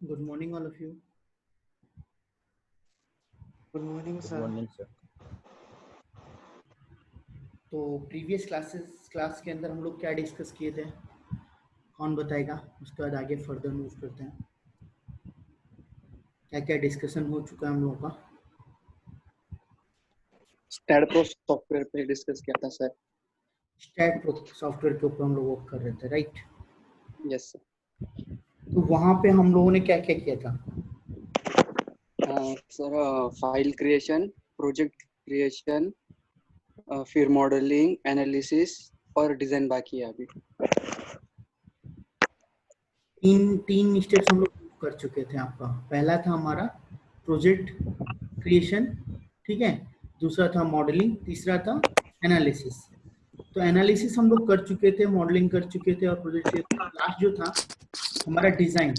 Good morning, all of you. Good morning, Good sir. morning, sir. तो previous class के अंदर हम लोग क्या डिस्कस किए थे? कौन बताएगा? उसके बाद आगे फर्दर मूव करते हैं। क्या क्या डिस्कशन हो चुका है हम लोगों का? स्टैट प्रो सॉफ्टवेयर पे डिस्कस किया था सर। स्टैट प्रो सॉफ्टवेयर के ऊपर हम लोग वर्क कर रहे थे, राइट? Yes sir. तो वहाँ पे हम लोगों ने क्या क्या किया था? Sir file creation, project creation, फिर मॉडलिंग, एनालिसिस और डिजाइन बाकी है अभी। तीन स्टेप्स हम लोग कर चुके थे आपका। पहला था हमारा प्रोजेक्ट क्रिएशन, ठीक है। दूसरा था मॉडलिंग, तीसरा था एनालिसिस। तो एनालिसिस हम लोग कर चुके थे, मॉडलिंग कर चुके थे और प्रोजेक्ट लास्ट जो था हमारा डिजाइन,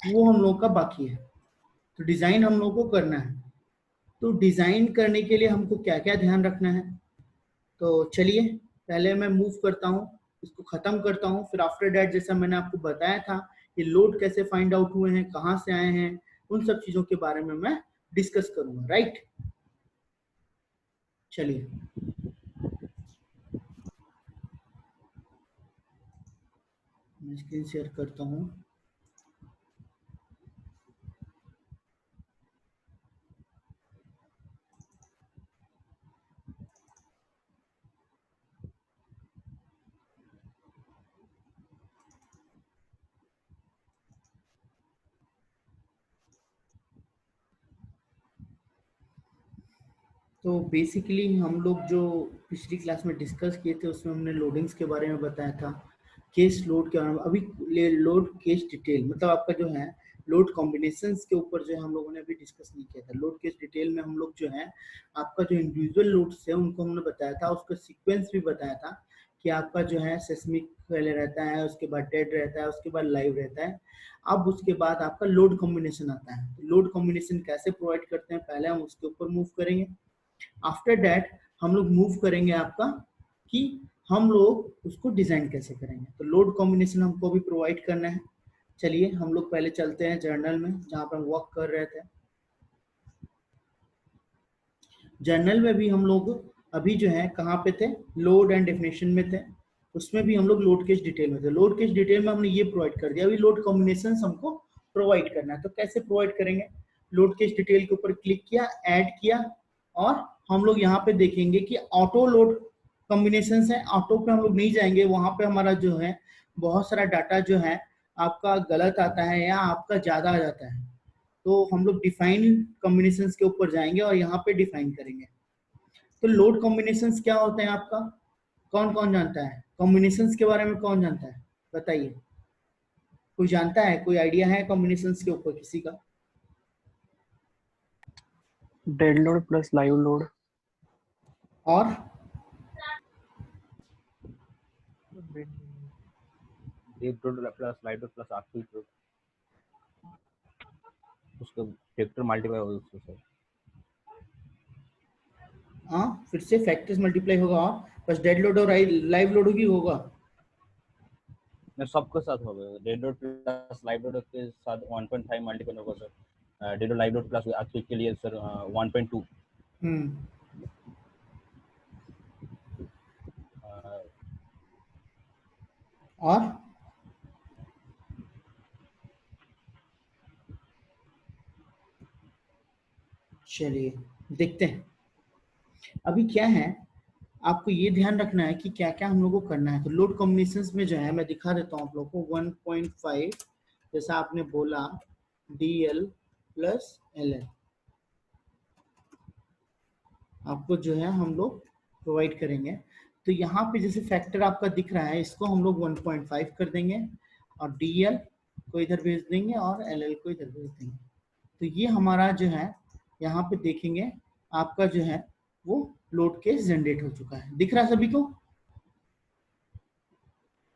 वो हम लोग का बाकी है। तो डिजाइन हम लोग को करना है। तो डिजाइन करने के लिए हमको क्या क्या ध्यान रखना है? तो चलिए पहले मैं मूव करता हूँ, इसको खत्म करता हूँ, फिर आफ्टर दैट जैसा मैंने आपको बताया था ये लोड कैसे फाइंड आउट हुए हैं, कहाँ से आए हैं, उन सब चीजों के बारे में मैं डिस्कस करूंगा, राइट? चलिए मैं स्क्रीन शेयर करता हूँ। तो बेसिकली हम लोग जो पिछली क्लास में डिस्कस किए थे उसमें हमने लोडिंग्स के बारे में बताया था, केस लोड के बारे में। अभी लोड केस डिटेल मतलब आपका जो है लोड कॉम्बिनेशंस के ऊपर जो है हम लोगों ने अभी डिस्कस नहीं किया था। लोड केस डिटेल में हम लोग जो है आपका जो इंडिविजुअल लोड्स है उनको हमने बताया था, उसका सीक्वेंस भी बताया था कि आपका जो है सेस्मिक पहले रहता है, उसके बाद डेड रहता है, उसके बाद लाइव रहता है, अब उसके बाद आपका लोड कॉम्बिनेशन आता है। लोड कॉम्बिनेशन कैसे प्रोवाइड करते हैं पहले हम उसके ऊपर मूव करेंगे। आफ्टर दैट हम लोग मूव करेंगे आपका कि हम लोग उसको डिजाइन कैसे करेंगे। तो लोड कॉम्बिनेशन हमको भी प्रोवाइड करना है। चलिए हम लोग पहले चलते हैं जर्नल में जहां पर हम वर्क कर रहे थे। जर्नल में भी हम लोग अभी जो है कहाँ पे थे, लोड एंड डेफिनेशन में थे। उसमें भी हम लोग लोड केस डिटेल में थे। लोड केस डिटेल में हमने ये प्रोवाइड कर दिया। अभी लोड कॉम्बिनेशन हमको प्रोवाइड करना है, तो कैसे प्रोवाइड करेंगे? लोड केस डिटेल के ऊपर क्लिक किया, ऐड किया, और हम लोग यहाँ पे देखेंगे कि ऑटो लोड कॉम्बिनेशन है। ऑटो पे हम लोग नहीं जाएंगे, वहां पे हमारा जो है बहुत सारा डाटा जो है आपका गलत आता है या आपका ज्यादा आ जाता है। तो हम लोग डिफाइन कॉम्बिनेशंस के ऊपर जाएंगे और यहाँ पे डिफाइन करेंगे। तो लोड कॉम्बिनेशंस क्या होते हैं आपका, कौन कौन जानता है? कॉम्बिनेशंस के बारे में कौन जानता है बताइए? कोई जानता है? कोई आइडिया है कॉम्बिनेशंस के ऊपर किसी का? Dead load plus live load. और dead load plus light load plus आखिरी लोड, उसका फैक्टर मल्टीप्लाई होगा उससे सर। हाँ, फिर से फैक्टर्स मल्टीप्लाई होगा और बस डेड लोड और लाइव लोड ही होगा। मैं सबके साथ होगा। Dead load plus live load के साथ 1.5 मल्टीपल होगा sir. Dead load live load plus आखिरी के लिए सर 1.2। और चलिए देखते हैं अभी क्या है। आपको ये ध्यान रखना है कि क्या क्या हम लोग को करना है। तो लोड कॉम्बिनेशंस में जो है मैं दिखा देता हूँ आप लोग को। 1.5 जैसा आपने बोला, DL प्लस LL आपको जो है हम लोग प्रोवाइड करेंगे। तो यहाँ पे जैसे फैक्टर आपका दिख रहा है, इसको हम लोग 1.5 कर देंगे और DL को इधर भेज देंगे और LL को इधर भेज देंगे। तो ये हमारा जो है यहाँ पे देखेंगे आपका जो है वो लोड केस जनरेट हो चुका है। दिख रहा है सभी को?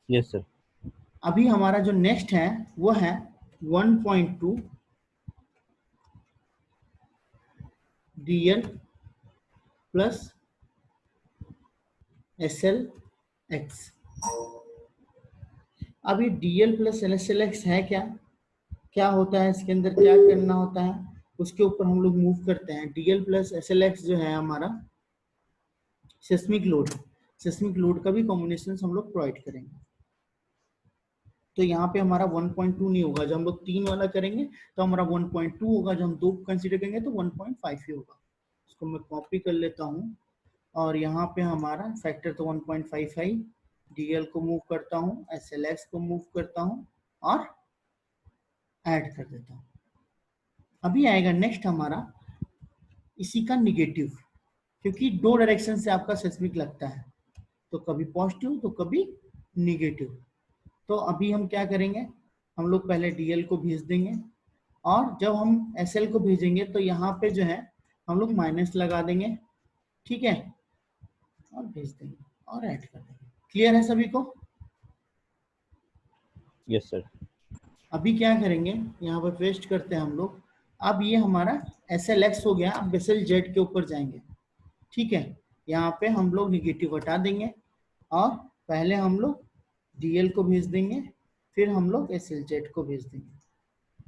Yes sir. अभी हमारा जो नेक्स्ट है वो है 1.2 DL प्लस SL X। अब ये DL प्लस SLX है क्या, क्या होता है इसके अंदर, क्या करना होता है, उसके ऊपर हम लोग मूव करते हैं। DL प्लस SLX जो है हमारा सेस्मिक लोड, सेस्मिक लोड का भी कॉम्बिनेशन हम लोग प्रोवाइड करेंगे। तो यहाँ पे हमारा 1.2 नहीं होगा, जब हम लोग 3 वाला करेंगे तो हमारा 1.2 होगा, जब हम 2 कंसीडर करेंगे तो 1.5 ही होगा। इसको मैं कॉपी कर लेता हूँ और यहाँ पे हमारा फैक्टर तो 1.55, DL को मूव करता हूँ, SLX को मूव करता हूँ और ऐड कर देता हूँ। अभी आएगा नेक्स्ट हमारा इसी का निगेटिव, क्योंकि 2 डायरेक्शन से आपका सेस्मिक लगता है, तो कभी पॉजिटिव तो कभी निगेटिव। तो अभी हम क्या करेंगे, हम लोग पहले DL को भेज देंगे और जब हम SL को भेजेंगे तो यहाँ पे जो है हम लोग माइनस लगा देंगे, ठीक है, और भेज देंगे और ऐड कर देंगे। क्लियर है सभी को? Yes sir. अभी क्या करेंगे, यहाँ पे पेस्ट करते हैं हम लोग। अब ये हमारा SLX हो गया, अब SLZ के ऊपर जाएंगे, ठीक है। यहाँ पे हम लोग निगेटिव हटा देंगे और पहले हम लोग DL को भेज देंगे, फिर हम लोग SLZ को भेज देंगे,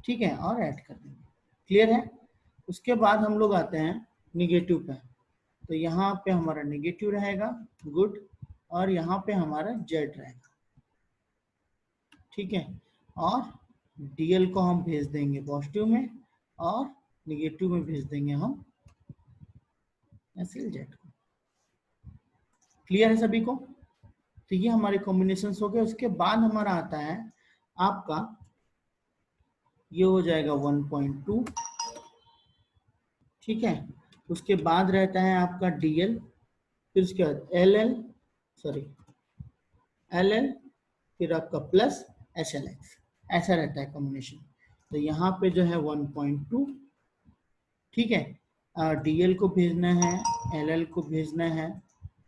ठीक है, और ऐड कर देंगे। क्लियर है? उसके बाद हम लोग आते हैं निगेटिव पे, तो यहाँ पे हमारा निगेटिव रहेगा, गुड, और यहाँ पे हमारा Z रहेगा, ठीक है, और DL को हम भेज देंगे पॉजिटिव में और निगेटिव में भेज देंगे हम SLZ को। क्लियर है सभी को? तो ये हमारे कॉम्बिनेशन हो गए। उसके बाद हमारा आता है आपका, ये हो जाएगा 1.2, ठीक है। उसके बाद रहता है आपका DL, फिर उसके बाद LL, फिर आपका प्लस SLX, ऐसा रहता है कॉम्बिनेशन। तो यहाँ पे जो है 1.2, ठीक है, DL को भेजना है, LL को भेजना है,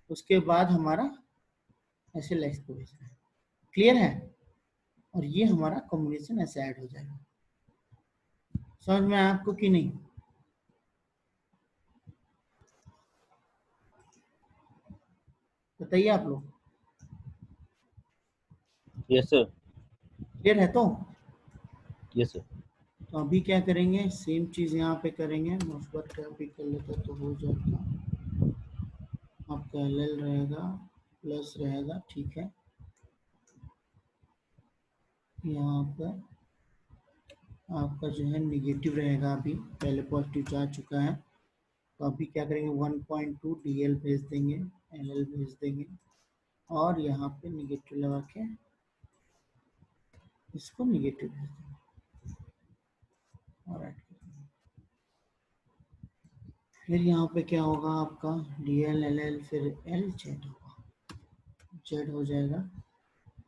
उसके बाद हमारा SLX को भेजना है। क्लियर है? और ये हमारा कॉम्बिनेशन ऐसे ऐड हो जाएगा। समझ में आया आपको कि नहीं? बताइए आप लोग। Yes sir. क्लियर है? तो यस सर। तो अभी क्या करेंगे, सेम चीज यहाँ पे करेंगे, मुस्बत का भी कर लेते तो हो जाता। आपका LL रहेगा, प्लस रहेगा, ठीक है। यहाँ पर आपका जो है निगेटिव रहेगा, अभी पहले पॉजिटिव जा चुका है। तो अभी क्या करेंगे, 1.2 DL भेज देंगे, LL भेज देंगे और यहाँ पे निगेटिव लगा के इसको निगेटिव भेज देंगे और ऐड कर देंगे। फिर यहाँ पे क्या होगा आपका DL LL फिर LZ होगा, Z हो जाएगा।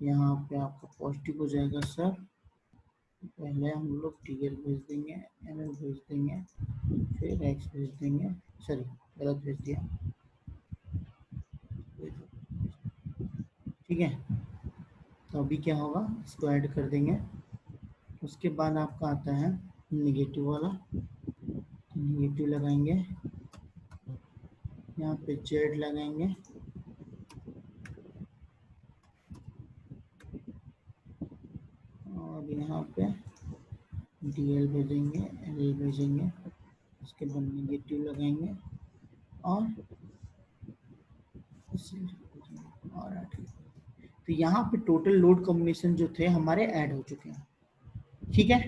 यहाँ पे आपका पॉजिटिव हो जाएगा सर। पहले हम लोग DL भेज देंगे, LL भेज देंगे, फिर X भेज देंगे, सॉरी गलत भेज दिया, ठीक है। तो अभी क्या होगा, इसको ऐड कर देंगे। उसके बाद आपका आता है निगेटिव वाला, निगेटिव लगाएंगे, यहाँ पे Z लगाएंगे और यहाँ पे DL भेजेंगे, LL भेजेंगे, उसके बाद निगेटिव लगाएंगे और ऐड। तो यहाँ पे टोटल लोड कॉम्बिनेशन जो थे हमारे ऐड हो चुके हैं, ठीक है।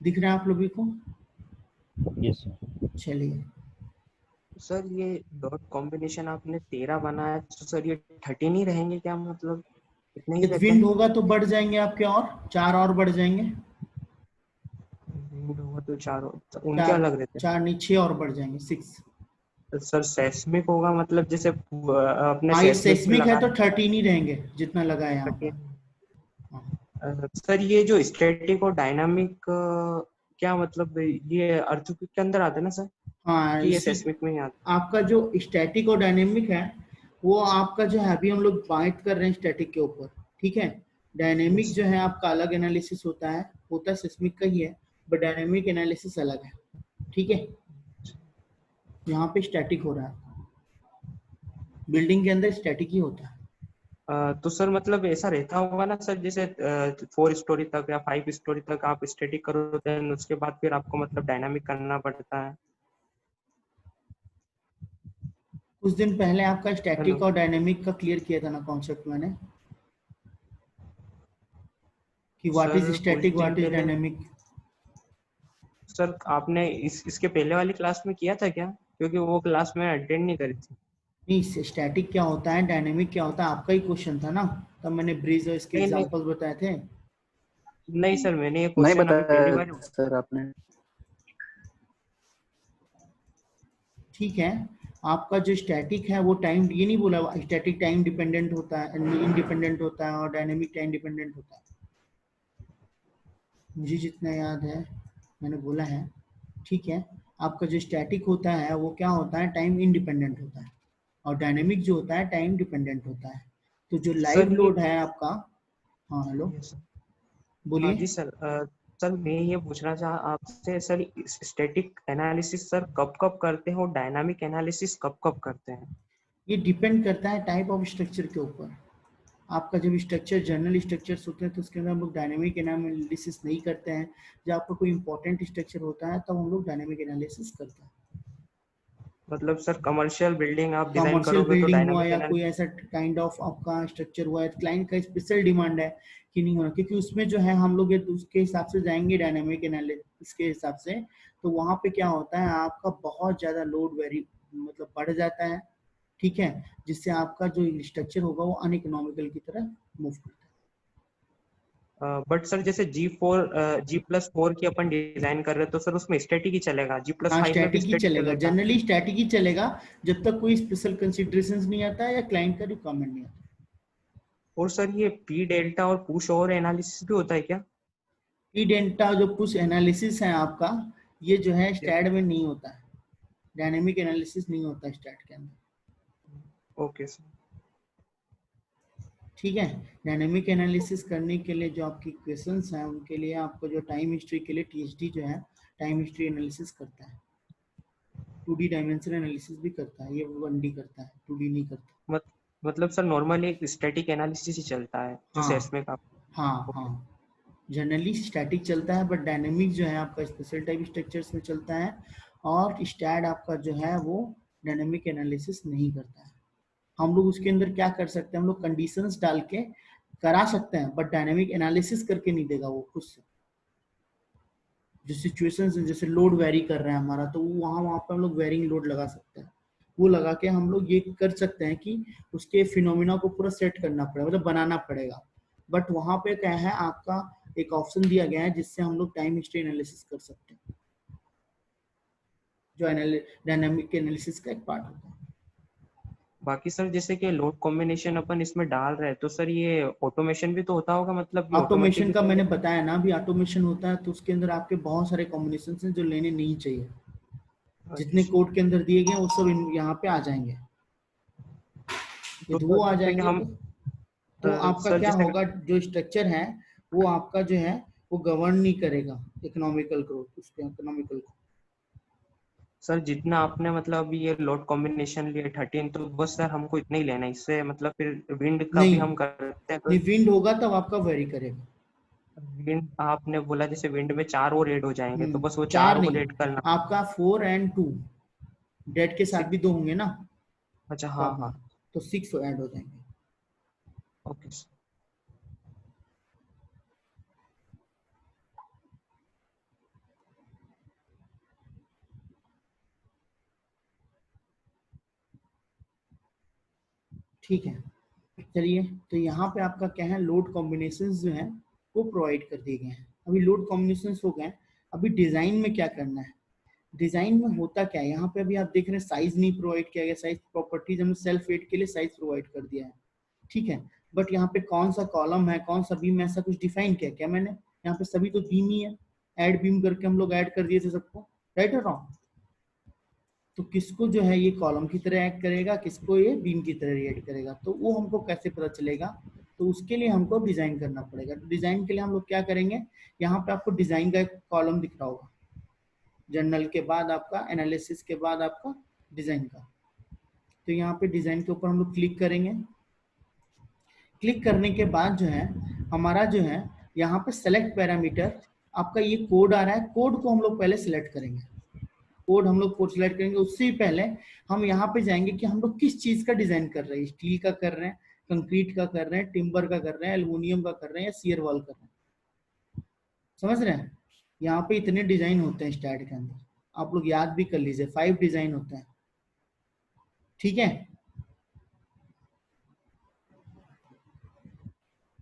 दिख रहा है आप लोगों को? Yes sir. चलिए, सर ये डॉट कॉम्बिनेशन आपने 13 बनाया, तो सर ये 13 ही रहेंगे क्या, मतलब इतने ही जब रहते विंड हैं? होगा तो बढ़ जाएंगे आपके, और 4 और बढ़ जाएंगे, विंड होगा तो 4, उनके 4 अलग रहते 4 नहीं 6 और बढ़ जाएंगे, 6। हैं। सर सेस्मिक होगा, मतलब जैसे अपने हाँ, ये सेस्मिक पे सेस्मिक है लगा तो 13 ही रहेंगे जितना लगा है यहाँ पर। 13। सर ये जो स्टैटिक और डायनामिक क्या मतलब, ये अर्थक्वेक के अंदर आते हैं ना सर, हाँ, कि ये इसी सेस्मिक में ही आते आपका जो स्टैटिक और डायनेमिक है वो आपका जो है अभी हम लोग बात कर रहे हैं स्टैटिक के ऊपर, ठीक है। डायनेमिक जो है आपका अलग एनालिसिस होता है सिस्मिक का ही है, बट डायनेमिक एनालिसिस अलग है, ठीक है। यहाँ पे स्टैटिक हो रहा है, बिल्डिंग के अंदर स्टैटिक ही होता है। तो सर मतलब ऐसा रहता होगा ना सर, जैसे 4 स्टोरी तक या 5 स्टोरी तक आप स्टैटिक करो, देन उसके बाद फिर आपको मतलब डायनामिक करना पड़ता है। कुछ दिन पहले आपका हेलो स्टैटिक और डायनेमिक का क्लियर किया था ना कॉन्सेप्ट मैंने, कि व्हाट इज सर कुछ स्टैटिक दिन व्हाट इज पहले डायनेमिक। सर आपने इसके पहले वाली क्लास में किया था क्या? क्योंकि वो क्लास में अटेंड नहीं करी थी। नहीं, स्टैटिक क्या होता है, डायनेमिक क्या होता है, आपका ही क्वेश्चन था ना, तब मैंने ब्रिज और इसके नहीं नहीं एग्जांपल्स बताए थे। नहीं सर, मैंने ये नहीं क्वेश्चन अभी पहली बताया बार। सर आपने। ठीक है, आपका जो स्टैटिक है वो टाइम, ये नहीं बोला स्टैटिक टाइम डिपेंडेंट होता है, इंडिपेंडेंट होता है, और डायनेमिक टाइम डिपेंडेंट होता है, मुझे जितना याद है मैंने बोला है। ठीक है, आपका जो स्टैटिक होता है वो क्या होता है, टाइम इंडिपेंडेंट होता है, और डायनेमिक जो होता है टाइम डिपेंडेंट होता है। तो जो लाइव सर ये लोड है आपका, हाँ हेलो ये सर, हाँ बोलिए। जी सर, सर मैं ये पूछना चाहा आपसे सर, स्टैटिक एनालिसिस सर कब कब करते हैं और डायनामिक एनालिसिस कब कब करते हैं? ये डिपेंड करता है टाइप ऑफ स्ट्रक्चर के ऊपर। आपका जब स्ट्रक्चर जनरल स्ट्रक्चर्स होते हैं तो उसके अंदर हम लोग डायनेमिक एनालिसिस नहीं करते हैं। जब आपका कोई इंपॉर्टेंट स्ट्रक्चर होता है तब हम लोग डायनेमिक एनालिसिस करते हैं। मतलब सर कमर्शियल बिल्डिंग आप डिजाइन कमर्शियल करोगे तो बिल्डिंग हुआ डायनामिक या कोई एनालिसिस। ऐसा काइंड ऑफ आपका स्ट्रक्चर हुआ है, क्लाइंट का स्पेशल डिमांड है कि नहीं होना, क्योंकि उसमें जो है हम लोग ये उसके हिसाब से जाएंगे डायनेमिक एनालिसिस के हिसाब से। तो वहां पे क्या होता है, आपका बहुत ज्यादा लोड वेरी मतलब बढ़ जाता है। ठीक है, जिससे आपका जो स्ट्रक्चर होगा वो अनइकोनॉमिकल की तरह मूव करता है। बट सर जैसे G+4 की अपन डिजाइन कर रहे हैं तो सर उसमें स्टैटिक ही चलेगा, हाँ G+5 में भी स्टैटिक ही स्टैटिक चलेगा, चलेगा? जनरली स्टैटिक ही चलेगा, जब तक कोई स्पेशल कंसिडरेशंस नहीं आता है या क्लाइंट का रिक्वायरमेंट नहीं आता। और सर ये पी डेल्टा और पुश ओवर एनालिसिस भी होता है क्या? ई डेल्टा जो पुश एनालिसिस है आपका, ये जो है स्टैट में नहीं होता है, डायनेमिक एनालिसिस नहीं होता स्टैट के अंदर। Okay sir. ठीक है, डायनेमिक एनालिसिस करने के लिए जो आपकी क्वेश्चंस हैं उनके लिए आपको जो टाइम हिस्ट्री के लिए टीएचडी जो है टाइम हिस्ट्री एनालिसिस करता है, 2D डायमेंशन एनालिसिस भी करता है, ये 1D करता है, 2D नहीं करता। मत, मतलब सर नॉर्मली एक स्टैटिक एनालिसिस ही चलता है जो हाँ सेस्मे का। हाँ हाँ, ओके। जनरली स्टैटिक चलता है, बट डायनेमिक जो है आपका स्पेशल टाइप स्ट्रक्चर्स में चलता है, और स्टैट आपका जो है वो डायनेमिक एनालिसिस नहीं करता है। हम लोग उसके अंदर क्या कर सकते हैं, हम लोग कंडीशंस डाल के करा सकते हैं, बट डायनेमिक एनालिसिस करके नहीं देगा वो खुद से। जो सिचुएशंस हैं, जैसे लोड वेरी कर रहा है हमारा, तो वहाँ वहाँ पे हम लोग वेरिंग लोड लगा सकते हैं। वो लगा के हम लोग ये कर सकते हैं कि उसके फिनोमिना को पूरा सेट करना पड़ेगा, मतलब बनाना पड़ेगा। बट वहाँ पे क्या है, आपका एक ऑप्शन दिया गया है जिससे हम लोग टाइम हिस्ट्री एनालिसिस कर सकते हैं, जो डायनामिक एनालिसिस का एक पार्ट होता है। बाकी सर जैसे कि लोड कॉम्बिनेशन अपन इसमें डाल रहे हैं तो सर ये ऑटोमेशन भी तो होता होगा, मतलब ये ऑटोमेटिक ऑटोमेशन भी का तो मैंने होगा? बताया ना, अभी ऑटोमेशन होता है तो उसके अंदर आपके बहुत सारे कॉम्बिनेशन हैं जो लेने नहीं चाहिए। जितने अच्छा। कोड के अंदर दिए गए वो सब यहाँ पे आ जाएंगे। तो यदि वो सर आ जैसे कि जाएंगे हम तो आपका सर क्या जैसे होगा, जो स्ट्रक्चर है वो आपका जो है वो गवर्न नहीं करेगा इकोनॉमिकल ग्रोथ, उसके इकोनॉमिकल को। सर जितना आपने मतलब अभी ये लोड कॉम्बिनेशन लिए 13, तो बस सर हमको इतना ही लेना है इससे, मतलब फिर विंड का भी नहीं, हम करते हैं तो। नहीं विंड होगा तब आपका वेरी करेगा। विंड आपने बोला जैसे विंड में 4 और ऐड हो जाएंगे तो बस वो 4 चार और नहीं, ऐड करना। आपका 4 और 2, डेट के साथ 6। भी 2 होंगे ना। अच्छा हाँ हाँ हाँ, हाँ। तो 6 ऐड हो जाएंगे। Okay sir. ठीक है, चलिए, तो यहाँ पे आपका क्या है, लोड कॉम्बिनेशंस जो है वो प्रोवाइड कर दिए गए हैं। अभी लोड कॉम्बिनेशंस हो गए, अभी डिजाइन में क्या करना है। डिजाइन में होता क्या है, यहाँ पे अभी आप देख रहे हैं साइज नहीं प्रोवाइड किया गया, साइज प्रॉपर्टीज हमने सेल्फ वेट के लिए साइज प्रोवाइड कर दिया है। ठीक है, बट यहाँ पे कौन सा कॉलम है कौन सा बीम है ऐसा कुछ डिफाइन किया क्या मैंने, यहाँ पे सभी तो बीम ही है, ऐड बीम करके हम लोग ऐड कर दिए थे सबको, राइट और रॉन्ग। तो किसको जो है ये कॉलम की तरह एक्ट करेगा, किसको ये बीम की तरह रिएक्ट करेगा, तो वो हमको कैसे पता चलेगा। तो उसके लिए हमको डिजाइन करना पड़ेगा। तो डिजाइन के लिए हम लोग क्या करेंगे, यहाँ पे आपको डिजाइन का एक कॉलम दिख रहा होगा, जर्नल के बाद आपका एनालिसिस के बाद आपका डिजाइन का। तो यहाँ पे डिजाइन के ऊपर हम लोग क्लिक करेंगे। क्लिक करने के बाद जो है हमारा जो है यहाँ पे सेलेक्ट पैरामीटर, आपका ये कोड आ रहा है, कोड को हम लोग पहले सिलेक्ट करेंगे। कोड हम लोग कोड सिलेक्ट करेंगे, उससे पहले हम यहाँ पे जाएंगे कि हम लोग किस चीज का डिजाइन कर रहे हैं, स्टील का कर रहे हैं, कंक्रीट का कर रहे हैं, टिम्बर का कर रहे हैं, एल्युमिनियम का कर रहे हैं, या सीयर वॉल कर रहे हैं। समझ रहे हैं? यहाँ पे इतने डिजाइन होते हैं स्टैड के अंदर, आप लोग याद भी कर लीजिए, 5 डिजाइन होते हैं। ठीक है,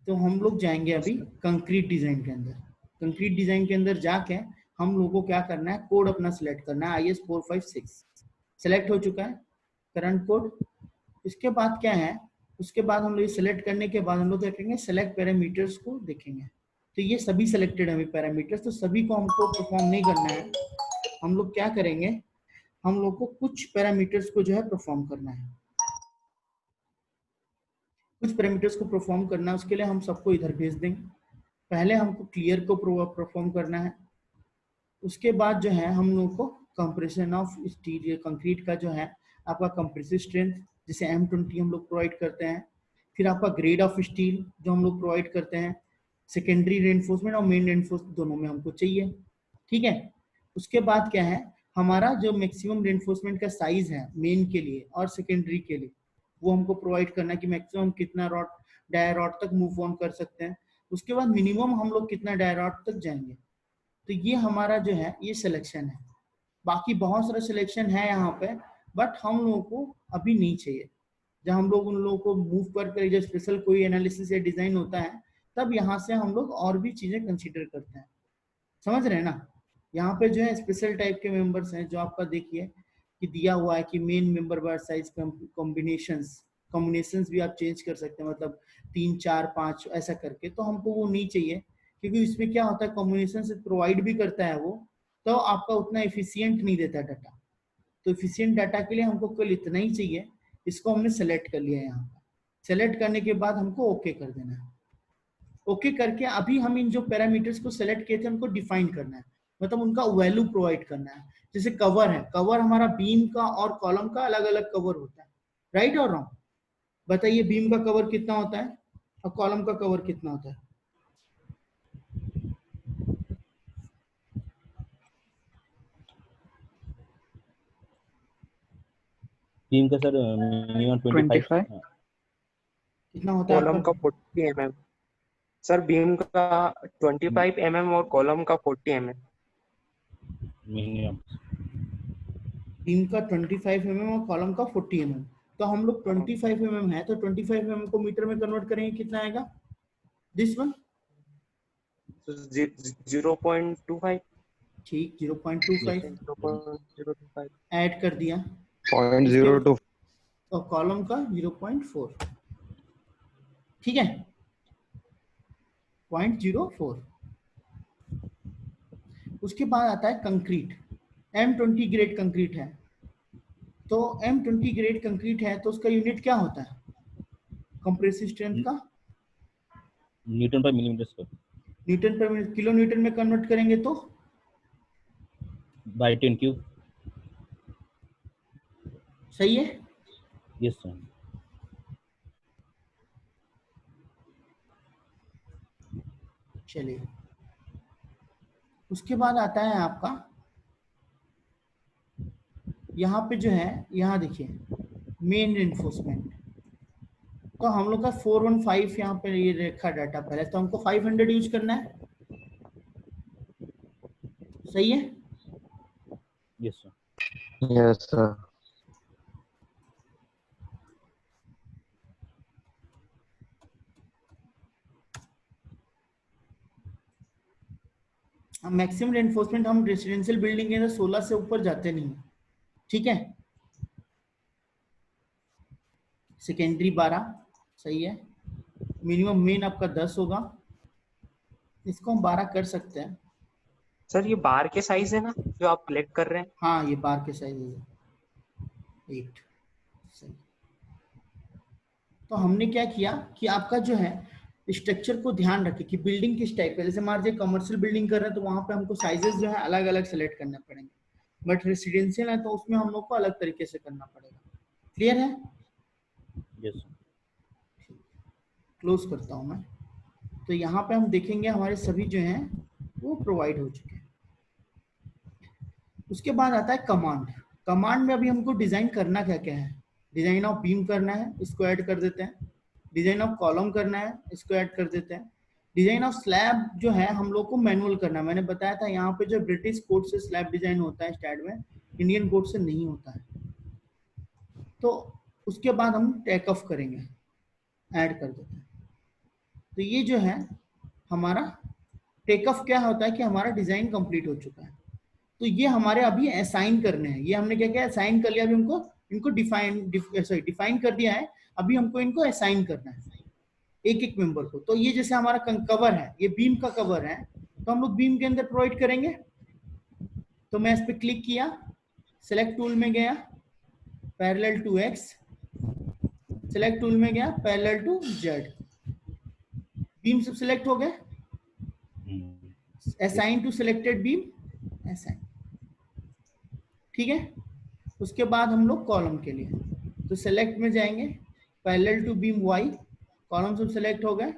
तो हम लोग जाएंगे अभी कंक्रीट डिजाइन के अंदर। कंक्रीट डिजाइन के अंदर जाके हम लोगों को क्या करना है, कोड अपना सिलेक्ट करना है, IS 456 सिलेक्ट हो चुका है करंट कोड। इसके बाद क्या है, उसके बाद हम लोग सिलेक्ट करने के बाद हम लोग क्या करेंगे, सेलेक्ट पैरामीटर्स को देखेंगे। तो ये सभी सिलेक्टेड है पैरामीटर्स, तो सभी को हमको परफॉर्म नहीं करना है। हम लोग क्या करेंगे, हम लोग को कुछ पैरामीटर्स को जो है परफॉर्म करना है, कुछ पैरामीटर्स को परफॉर्म करना है। उसके लिए हम सबको इधर भेज देंगे। पहले हमको क्लियर को परफॉर्म करना है, उसके बाद जो है हम लोग को कंप्रेशन ऑफ स्टील कंक्रीट का जो है आपका कंप्रेसिव स्ट्रेंथ जिसे M20 हम लोग प्रोवाइड करते हैं, फिर आपका ग्रेड ऑफ स्टील जो हम लोग प्रोवाइड करते हैं, सेकेंडरी रेनफोर्समेंट और मेन रेनफोर्समेंट दोनों में हमको चाहिए। ठीक है, उसके बाद क्या है, हमारा जो मैक्सिमम रेनफोर्समेंट का साइज है मेन के लिए और सेकेंडरी के लिए, वो हमको प्रोवाइड करना है कि मैक्सिमम कितना रॉड डाया रॉड तक मूव ऑन कर सकते हैं। उसके बाद मिनिमम हम लोग कितना डाया रॉड तक जाएंगे। तो ये हमारा जो है ये सिलेक्शन है। बाकी बहुत सारा सिलेक्शन है यहाँ पे, बट हम लोगों को अभी नहीं चाहिए। जब हम लोग उन लोगों को मूव कर जब स्पेशल कोई एनालिसिस या डिजाइन होता है, तब यहाँ से हम लोग और भी चीजें कंसीडर करते हैं। समझ रहे हैं ना? यहाँ पे जो है स्पेशल टाइप के मेंबर्स हैं, जो आपका देखिए कि दिया हुआ है कि मेन मेंबर बार साइज कॉम्बिनेशंस भी आप चेंज कर सकते हैं, मतलब 3 4 5 ऐसा करके। तो हमको वो नहीं चाहिए, क्योंकि इसमें क्या होता है, कॉम्बिनेशन से प्रोवाइड भी करता है वो, तो आपका उतना एफिशिएंट नहीं देता डाटा। तो एफिशिएंट डाटा के लिए हमको केवल इतना ही चाहिए। इसको हमने सेलेक्ट कर लिया। यहाँ पर सेलेक्ट करने के बाद हमको ओके कर देना है। ओके करके अभी हम इन जो पैरामीटर्स को सेलेक्ट किए थे उनको डिफाइन करना है, मतलब उनका वैल्यू प्रोवाइड करना है। जैसे कवर है, कवर हमारा बीम का और कॉलम का अलग अलग कवर होता है, राइट और रॉन्ग? बताइए, बीम का कवर कितना होता है और कॉलम का कवर कितना होता है? बीम का सर मिनिमम 25 कितना होता है कॉलम आपका? का 40 mm सर, बीम का 25 mm और कॉलम का 40 mm। मिनिमम। बीम का 25 mm और कॉलम का 40 mm। तो हम लोग 25 mm है, तो 25 mm को मीटर में कन्वर्ट करेंगे, कितना आएगा? This one 0.25। ठीक, 0.25 0.025 ऐड कर दिया। 0.02 और कॉलम का 0.4, ठीक है, 0.04। उसके बाद आता है कंक्रीट। M20 ग्रेड कंक्रीट है, तो M20 ग्रेड कंक्रीट है तो उसका यूनिट क्या होता है कंप्रेसिव स्ट्रेंथ का? न्यूटन पर मिलीमीटर स्क्वायर न्यूटन पर मिनट, किलो न्यूटन में कन्वर्ट करेंगे तो बाय 10 क्यूब। सही है। Yes sir. चलिए, उसके बाद आता है आपका यहाँ पे जो है, यहाँ देखिए मेन रेनफोर्समेंट। तो हम लोग का 415 यहाँ पे ये रखा डाटा पहले, तो हमको 500 यूज करना है। सही है। Yes sir. Yes, sir. Maximum reinforcement हम रेसिडेंशियल बिल्डिंग के अंदर 16 से ऊपर जाते नहीं, ठीक है। सेकेंडरी 12, सही है। मिनिमम मेन आपका 10 होगा, इसको हम 12 कर सकते हैं। सर, ये बार के साइज है ना जो आप सिलेक्ट कर रहे हैं? हाँ, ये बार के साइज है 8, सही। तो हमने क्या किया कि आपका जो है स्ट्रक्चर को ध्यान रखे कि बिल्डिंग किस टाइप का, जैसे मान लीजिए कमर्शियल बिल्डिंग कर रहे हैं तो वहां पे हमको साइजेस जो है अलग अलग सेलेक्ट करना पड़ेंगे, बट रेसिडेंशियल है तो उसमें हम लोग को अलग तरीके से करना पड़ेगा। क्लियर है? Yes sir. क्लोज करता हूं मैं। तो यहाँ पे हम देखेंगे हमारे सभी जो हैं वो प्रोवाइड हो चुके हैं। उसके बाद आता है कमांड। कमांड में अभी हमको डिजाइन करना क्या क्या है। डिजाइन ऑफ बीम करना है, इसको ऐड कर देते हैं। डिजाइन ऑफ कॉलम करना है, इसको ऐड कर देते हैं। डिजाइन ऑफ स्लैब जो है हम लोग को मैनुअल करना है। मैंने बताया था यहाँ पे जो ब्रिटिश कोड से स्लैब डिजाइन होता है स्टैट में, इंडियन कोड से नहीं होता है। तो उसके बाद हम टेक ऑफ करेंगे, ऐड कर देते हैं। तो ये जो है हमारा टेक ऑफ क्या होता है कि हमारा डिजाइन कंप्लीट हो चुका है। तो ये हमारे अभी असाइन करने हैं। ये हमने क्या किया, असाइन कर लिया। अभी हमको इनको डिफाइन कर दिया है। अभी हमको इनको असाइन करना है एक एक मेंबर को। तो ये जैसे हमारा कवर है, ये बीम का कवर है, तो हम लोग बीम के अंदर प्रोवाइड करेंगे। तो मैं इस पर क्लिक किया, सेलेक्ट टूल में गया, parallel to X, select tool में गया, पैरेलल टू जेड, बीम सब सिलेक्ट हो गए। Assign to selected beam, assign, ठीक है। उसके बाद हम लोग कॉलम के लिए तो सेलेक्ट में जाएंगे, parallel to beam Y, column सब सिलेक्ट हो गए।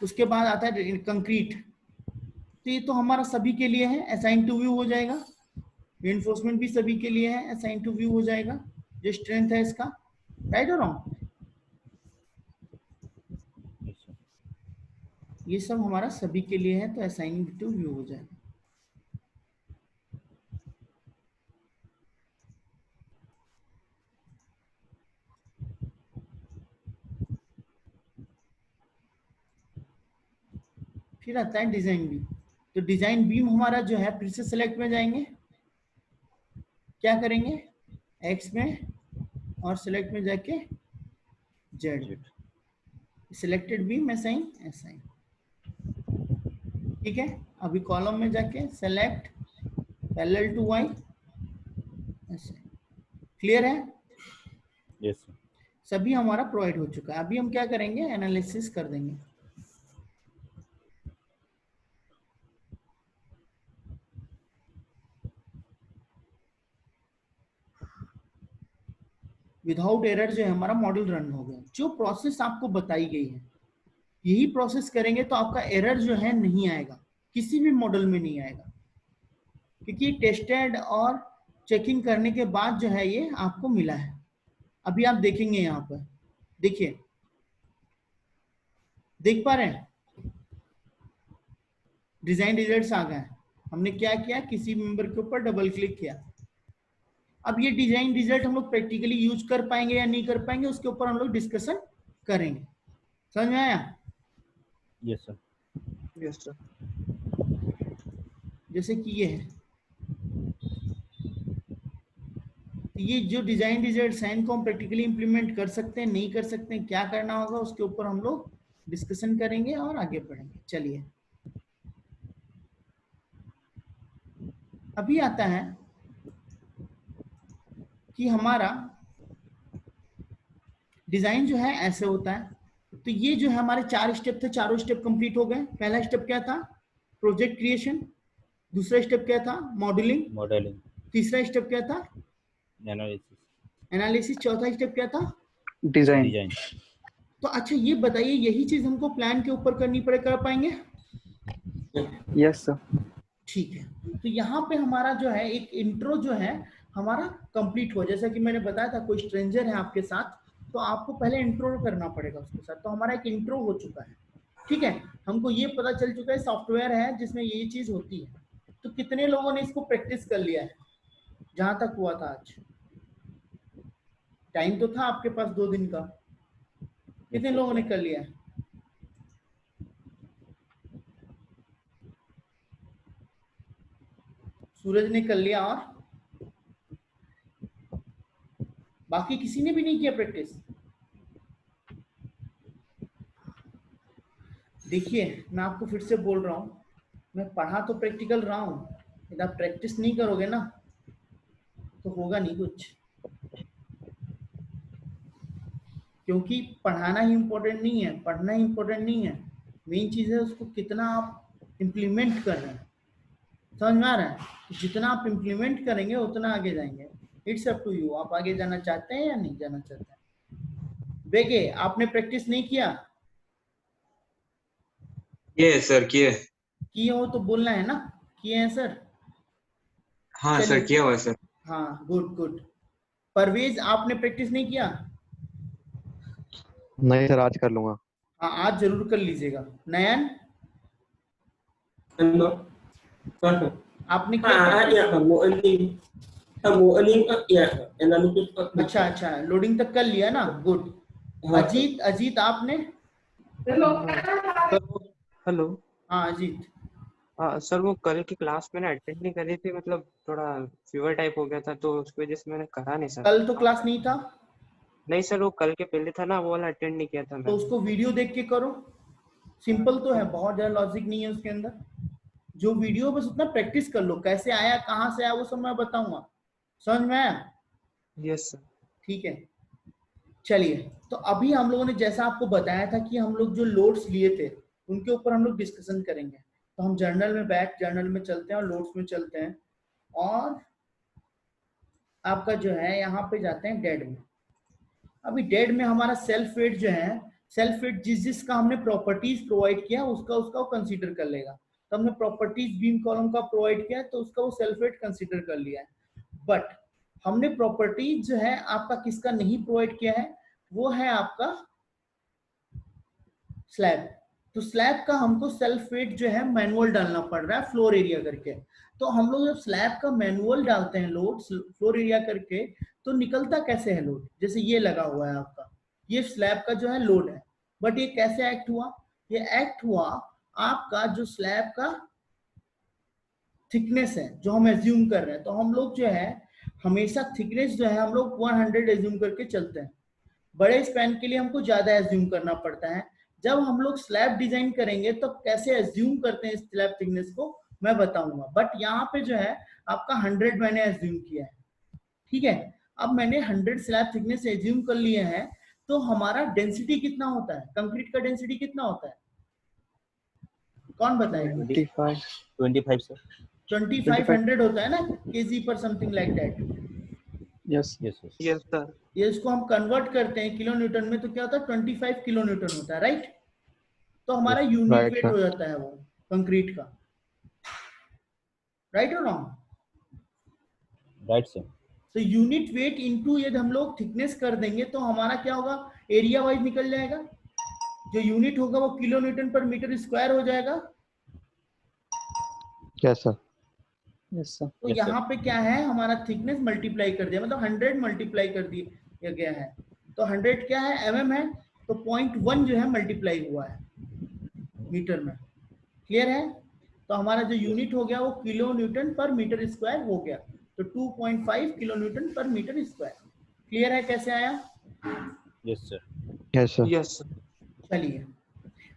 उसके बाद आता है कंक्रीट। तो ये तो हमारा सभी के लिए है, असाइन टू व्यू हो जाएगा। रिइंफोर्समेंट भी सभी के लिए है, असाइन टू व्यू हो जाएगा। जो स्ट्रेंथ है इसका, राइट और रॉन्ग, ये सब हमारा सभी के लिए है, तो असाइन टू व्यू हो जाएगा। फिर आता है डिजाइन बीम। तो डिजाइन बीम हमारा जो है फिर से सिलेक्ट में जाएंगे, क्या करेंगे, एक्स में और सिलेक्ट में जाके Z, selected beam assign, assign, ठीक है। अभी कॉलम में जाके select parallel to Y, assign. Clear है? यस सभी हमारा प्रोवाइड हो चुका है। अभी हम क्या करेंगे, एनालिसिस कर देंगे। विदाउट एरर जो है हमारा मॉडल रन हो गया। जो प्रोसेस आपको बताई गई है यही प्रोसेस करेंगे तो आपका एरर जो है नहीं आएगा, किसी भी मॉडल में नहीं आएगा, क्योंकि टेस्टेड और चेकिंग करने के बाद जो है ये आपको मिला है। अभी आप देखेंगे यहाँ पर, देखिए, देख पा रहे हैं डिजाइन रिजल्ट्स आ गए। हमने क्या किया, किसी मेंबर के ऊपर डबल क्लिक किया। अब ये डिजाइन रिजल्ट हम लोग प्रैक्टिकली यूज कर पाएंगे या नहीं कर पाएंगे, उसके ऊपर हम लोग डिस्कशन करेंगे। समझ में आया? Yes sir, yes sir. जैसे कि ये है, ये जो डिजाइन रिजल्ट्स हैं इनको हम प्रैक्टिकली इंप्लीमेंट कर सकते हैं, नहीं कर सकते हैं, क्या करना होगा उसके ऊपर हम लोग डिस्कशन करेंगे और आगे बढ़ेंगे। चलिए, अभी आता है कि हमारा डिजाइन जो है ऐसे होता है। तो ये जो है हमारे 4 स्टेप थे, चारों स्टेप कंप्लीट हो गए। पहला स्टेप क्या था, प्रोजेक्ट क्रिएशन। दूसरा स्टेप क्या था, मॉडलिंग। तीसरा स्टेप क्या था, एनालिसिस। चौथा स्टेप क्या था, डिजाइन। तो अच्छा ये बताइए, यही चीज हमको प्लान के ऊपर करनी पड़े, कर पाएंगे? Yes sir. ठीक है। तो यहाँ पे हमारा जो है एक इंट्रो जो है हमारा कंप्लीट हो, जैसा कि मैंने बताया था कोई स्ट्रेंजर है आपके साथ तो आपको पहले इंट्रो करना पड़ेगा उसके साथ। तो हमारा एक इंट्रो हो चुका है, ठीक है। हमको ये पता चल चुका है सॉफ्टवेयर है जिसमें ये चीज होती है। तो कितने लोगों ने इसको प्रैक्टिस कर लिया है? जहां तक हुआ था आज, टाइम तो था आपके पास 2 दिन का, कितने लोगों ने कर लिया है? सूरज ने कर लिया, और बाकी किसी ने भी नहीं किया प्रैक्टिस? देखिए, मैं आपको फिर से बोल रहा हूं, मैं पढ़ा तो प्रैक्टिकल रहा हूं, यदि आप प्रैक्टिस नहीं करोगे ना तो होगा नहीं कुछ। क्योंकि पढ़ाना ही इम्पोर्टेंट नहीं है, पढ़ना ही इम्पोर्टेंट नहीं है, मेन चीज है उसको कितना आप इम्प्लीमेंट कर रहे हैं। समझ में आ रहा है? जितना आप इम्प्लीमेंट करेंगे उतना आगे जाएंगे। इट्स अप टू यू, आप आगे जाना चाहते हैं या नहीं जाना चाहते हैं। बेगे आपने प्रैक्टिस नहीं किया? किए सर किए। किए हो तो बोलना है ना, किए हैं सर। हाँ सर चलिए, किया हुआ है सर। हाँ गुड गुड। परवेज आपने प्रैक्टिस नहीं किया? नहीं सर, आज कर लूंगा। हाँ आज जरूर कर लीजिएगा। नयन Ano? Ano? आपने किया practice? Ya, kamu ening. Kamu ening, ya. Yang lalu tu. अच्छा अच्छा, लोडिंग तक कर लिया ना, गुड। अजीत, अजीत आपने? हेलो। हाँ अजीत। हाँ सर, वो कल की क्लास में ना अटेंड नहीं करी थी, मतलब थोड़ा फीवर टाइप हो गया था तो उसकी वजह से मैंने करा नहीं सर। कल तो क्लास नहीं था? नहीं सर, वो कल के पहले था ना, वो वाला अटेंड नहीं किया था तो मैं। उसको वीडियो देख के करो, सिंपल तो है, बहुत ज्यादा लॉजिक नहीं है उसके अंदर। जो वीडियो बस उतना प्रैक्टिस कर लो, कैसे आया कहाँ से आया वो सब मैं बताऊंगा, समझ में आया? Yes sir. ठीक है, चलिए। तो अभी हम लोगों ने जैसा आपको बताया था कि हम लोग जो लोड्स लिए थे उनके ऊपर हम लोग डिस्कशन करेंगे। तो हम जर्नल में बैक जर्नल में चलते हैं और लोड्स में चलते हैं, और आपका जो है यहाँ पे जाते हैं डेड में। अभी डेड में हमारा सेल्फ वेट जो है, सेल्फ वेट जिसका हमने प्रॉपर्टीज प्रोवाइड किया उसका उसका वो कंसीडर कर लेगा। तो हमने प्रॉपर्टीज बीम कॉलम का प्रोवाइड किया तो उसका वो सेल्फ वेट कंसीडर कर लिया है। बट हमने प्रॉपर्टीज जो है आपका किसका नहीं प्रोवाइड किया है, वो है आपका स्लैब। तो स्लैब का हमको सेल्फ वेट जो है मैनुअल डालना पड़ रहा है फ्लोर एरिया करके। तो हम लोग जब स्लैब का मैनुअल डालते हैं लोड फ्लोर एरिया करके, तो निकलता कैसे है लोड? जैसे ये लगा हुआ है आपका, ये स्लैब का जो है लोड है। बट ये कैसे एक्ट हुआ? ये एक्ट हुआ आपका जो स्लैब का थिकनेस है जो हम एज्यूम कर रहे हैं। तो हम लोग जो है हमेशा थिकनेस जो है हम लोग 100 एज्यूम करके चलते हैं। बड़े स्पैन के लिए हमको ज्यादा एज्यूम करना पड़ता है। जब हम लोग स्लैब डिजाइन करेंगे तो कैसे एज्यूम करते हैं स्लैब थिकनेस को मैं बताऊंगा। बट यहाँ पे जो है आपका 100 मैंने एज्यूम किया है, ठीक है। अब मैंने 100 स्लैब थिकनेस एज्यूम कर लिए हैं, तो हमारा डेंसिटी कितना होता है, कंक्रीट का डेंसिटी कितना होता है, कौन बताएगा? 25 सर। 2500 होता है ना, केजी पर something like that. Yes yes yes yes sir. ये इसको हम कन्वर्ट करते हैं किलो न्यूटन में, तो क्या होता है 25 किलो न्यूटन होता है, राइट। तो हमारा Yes, unit right, weight sir. हो जाता है वो कंक्रीट का, राइट और रॉन्ग? Right sir. तो यूनिट वेट इनटू यदि हम लोग थिकनेस कर देंगे तो हमारा क्या होगा, एरिया वाइज निकल जाएगा। जो यूनिट होगा वो किलो न्यूटन पर मीटर स्क्वायर हो जाएगा। Yes sir. Yes sir. तो Yes, यहाँ पे क्या है, हमारा थिकनेस मल्टीप्लाई कर दिया, मतलब 100 मल्टीप्लाई कर दिया गया है। तो 100 क्या है, mm है, तो 0.1 जो है मल्टीप्लाई हुआ है मीटर में। क्लियर है? तो हमारा जो यूनिट हो गया वो किलो न्यूटन पर मीटर स्क्वायर हो गया। तो 2.5 किलो न्यूटन पर मीटर स्क्वायर। क्लियर है कैसे आया? Yes sir. Yes sir. Yes sir. चलिए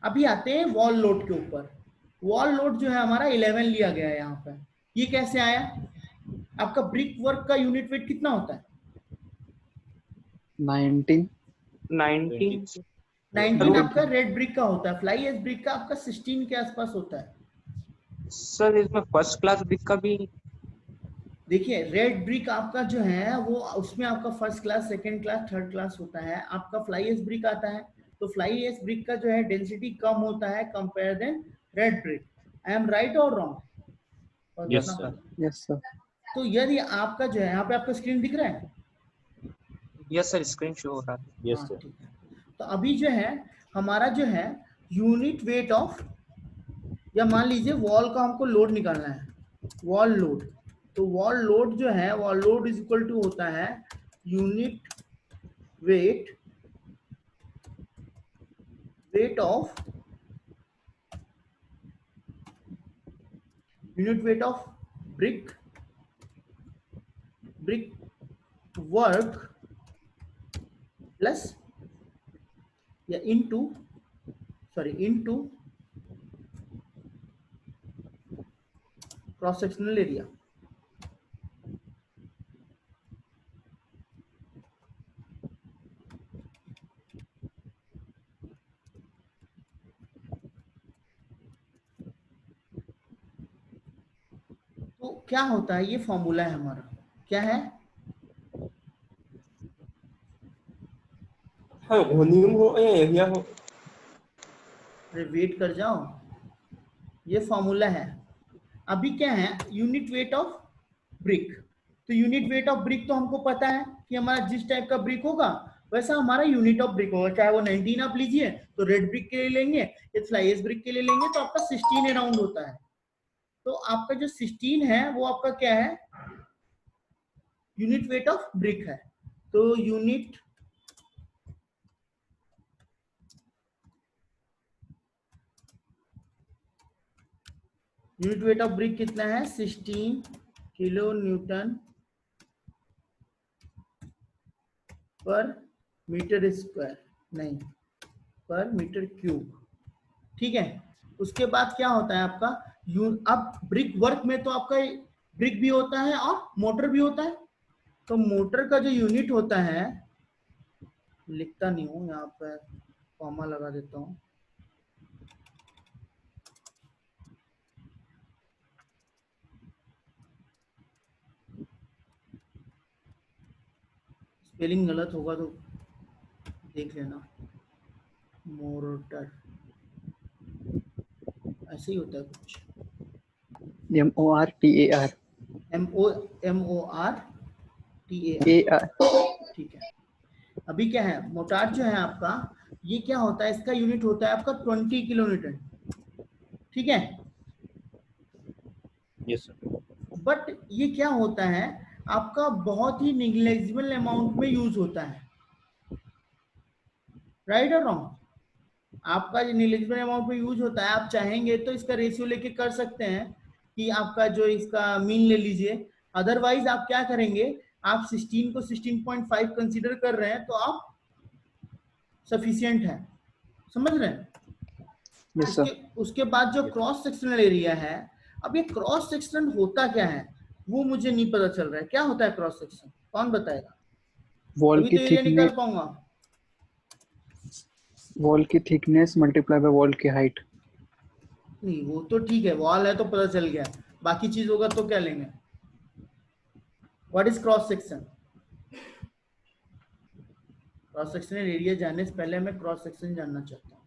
अभी आते हैं वॉल लोड के ऊपर। वॉल लोड जो है हमारा 11 लिया गया है यहाँ पे। ये कैसे आया? आपका ब्रिक वर्क का यूनिट वेट कितना होता है? 19। 19। 19 आपका रेड ब्रिक का होता है। फ्लाई एश ब्रिक का आपका 16 के आसपास होता है। सर इसमें फर्स्ट क्लास ब्रिक का भी। देखिए रेड ब्रिक आपका जो है वो उसमें आपका first class, second class, third class होता है। आपका फ्लाई एश ब्रिक आता है, तो फ्लाई एश ब्रिक का जो है डेंसिटी कम होता है compare than red brick. I am right और wrong? Yes, sir. Yes sir. तो यदि आपका जो है यहाँ पे आपका स्क्रीन दिख रहा है? यस सर, स्क्रीन शो हो रहा है। यस हाँ, सर। ठीक है। तो अभी जो है हमारा जो है यूनिट वेट ऑफ, या मान लीजिए वॉल का हमको लोड निकालना है, वॉल लोड। तो वॉल लोड जो है wall load is equal to होता है unit weight of brick work plus या इनटू क्रॉस सेक्शनल एरिया। तो क्या होता है, ये फॉर्मूला है हमारा, क्या है? हाँ वॉल्यूम हो या एरिया हो। अरे वेट कर जाओ, ये फॉर्मूला है। अभी क्या है, यूनिट वेट ऑफ ब्रिक। तो यूनिट वेट ऑफ ब्रिक तो हमको पता है कि हमारा जिस टाइप का ब्रिक होगा वैसा हमारा यूनिट ऑफ ब्रिक होगा। चाहे वो 19 आप लीजिए तो रेड ब्रिक के लिए लेंगे, या फ्लाई एश ब्रिक के लिए लेंगे तो आपका 16 अराउंड होता है। तो आपका जो 16 है वो आपका क्या है, यूनिट वेट ऑफ ब्रिक है। तो यूनिट वेट ऑफ ब्रिक कितना है, 16 किलो न्यूटन पर मीटर स्क्वायर, नहीं पर मीटर क्यूब। ठीक है, उसके बाद क्या होता है आपका अब ब्रिक वर्क में तो आपका ब्रिक भी होता है और मोटर भी होता है। तो मोटर का जो यूनिट होता है, लिखता नहीं हूं यहाँ पर, कॉमा लगा देता हूं। स्पेलिंग गलत होगा तो देख लेना। मोटर ऐसे ही होता है कुछ, MORTAR MORTAR। ठीक है, अभी क्या है, मोटार जो है आपका, ये क्या होता है, इसका यूनिट होता है आपका 20 किलो न्यूटन। ठीक है, यस सर। बट ये क्या होता है आपका बहुत ही निग्लेजिबल अमाउंट में यूज होता है, राइट और रॉन्ग? आपका जो निग्लेजिबल अमाउंट में यूज होता है, आप चाहेंगे तो इसका रेशियो लेके कर सकते हैं कि आपका जो इसका मीन ले लीजिए। अदरवाइज आप क्या करेंगे, आप 16 को 16.5 कंसीडर कर रहे हैं तो आप सफिशिएंट है, समझ रहे हैं? yes उसके बाद जो क्रॉस सेक्शनल एरिया है, अब ये क्रॉस सेक्शन होता क्या है वो मुझे नहीं पता चल रहा है। क्या होता है क्रॉस सेक्शन, कौन बताएगा? वॉल अभी की तो एरिया निकाल पाऊंगा। वॉल की थिकनेस मल्टीप्लाई बाय वॉल की हाइट। नहीं वो तो ठीक है, वॉल है तो पता चल गया, बाकी चीज होगा तो क्या लेंगे। What is cross section? Cross sectional area जानने से पहले मैं क्रॉस सेक्शन जानना चाहता हूँ।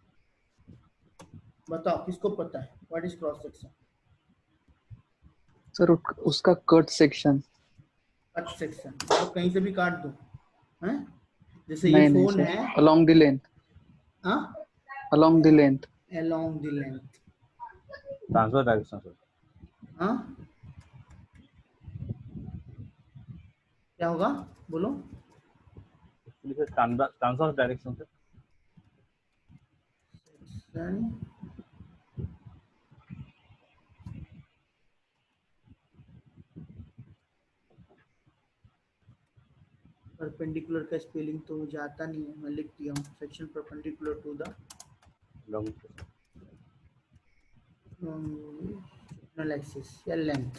बताओ किसको पता है what is cross section? Sir उसका कट सेक्शन। कट सेक्शन तो कहीं से भी काट दो, हैं? जैसे नहीं ये नहीं फोन सर, है, अलोंग द लेंथ, हाँ along the length. along the length, transfer direction sir. हाँ क्या होगा बोलो? Transfer direction sir. Section perpendicular का स्पेलिंग तो मुझे आता नहीं है, मैं लिख दिया हूँ section perpendicular to the longitudinal axis या लेंथ।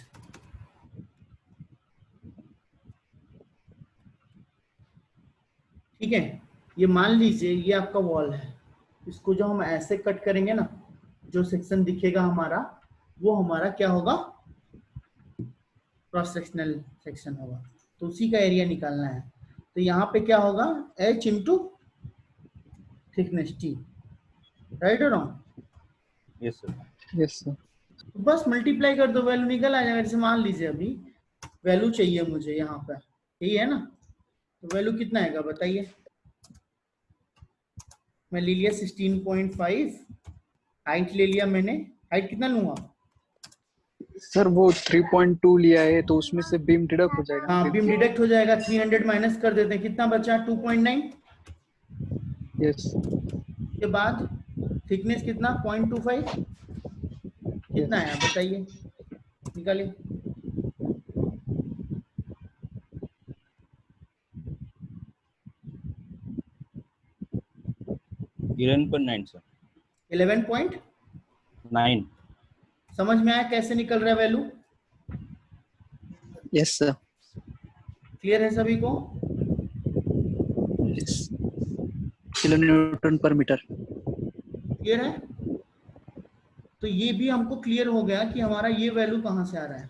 ठीक है, ये मान लीजिए ये आपका वॉल है, इसको जो हम ऐसे कट करेंगे ना, जो सेक्शन दिखेगा हमारा वो हमारा क्या होगा, क्रॉस सेक्शनल सेक्शन होगा। तो उसी का एरिया निकालना है। तो यहाँ पे क्या होगा, h into thickness t, right और wrong? Yes sir. Yes sir. बस मल्टीप्लाई कर दो, वैल्यू निकल आ जाएगा। जैसे मान लीजिए अभी वैल्यू चाहिए मुझे यहाँ पर, यही है ना, तो वैल्यू कितना आएगा बताइए। मैं ले लिया 16.5, हाइट ले लिया मैंने, हाइट कितना लूंगा? सर वो 3.2 लिया है तो उसमें से बीम डिडक्ट हो जाएगा। हाँ बीम डिडक्ट हो जाएगा, 300 माइनस कर देते हैं, कितना बचा 2.9। यस। के बाद थिकनेस कितना 0.25, कितना है बताइए, निकालिए। सर 11.9। समझ में आया कैसे निकल रहा है वैल्यू? Yes sir. क्लियर है सभी को? यस। किलो न्यूटन पर मीटर। क्लियर है? तो ये भी हमको क्लियर हो गया कि हमारा ये वैल्यू कहाँ से आ रहा है।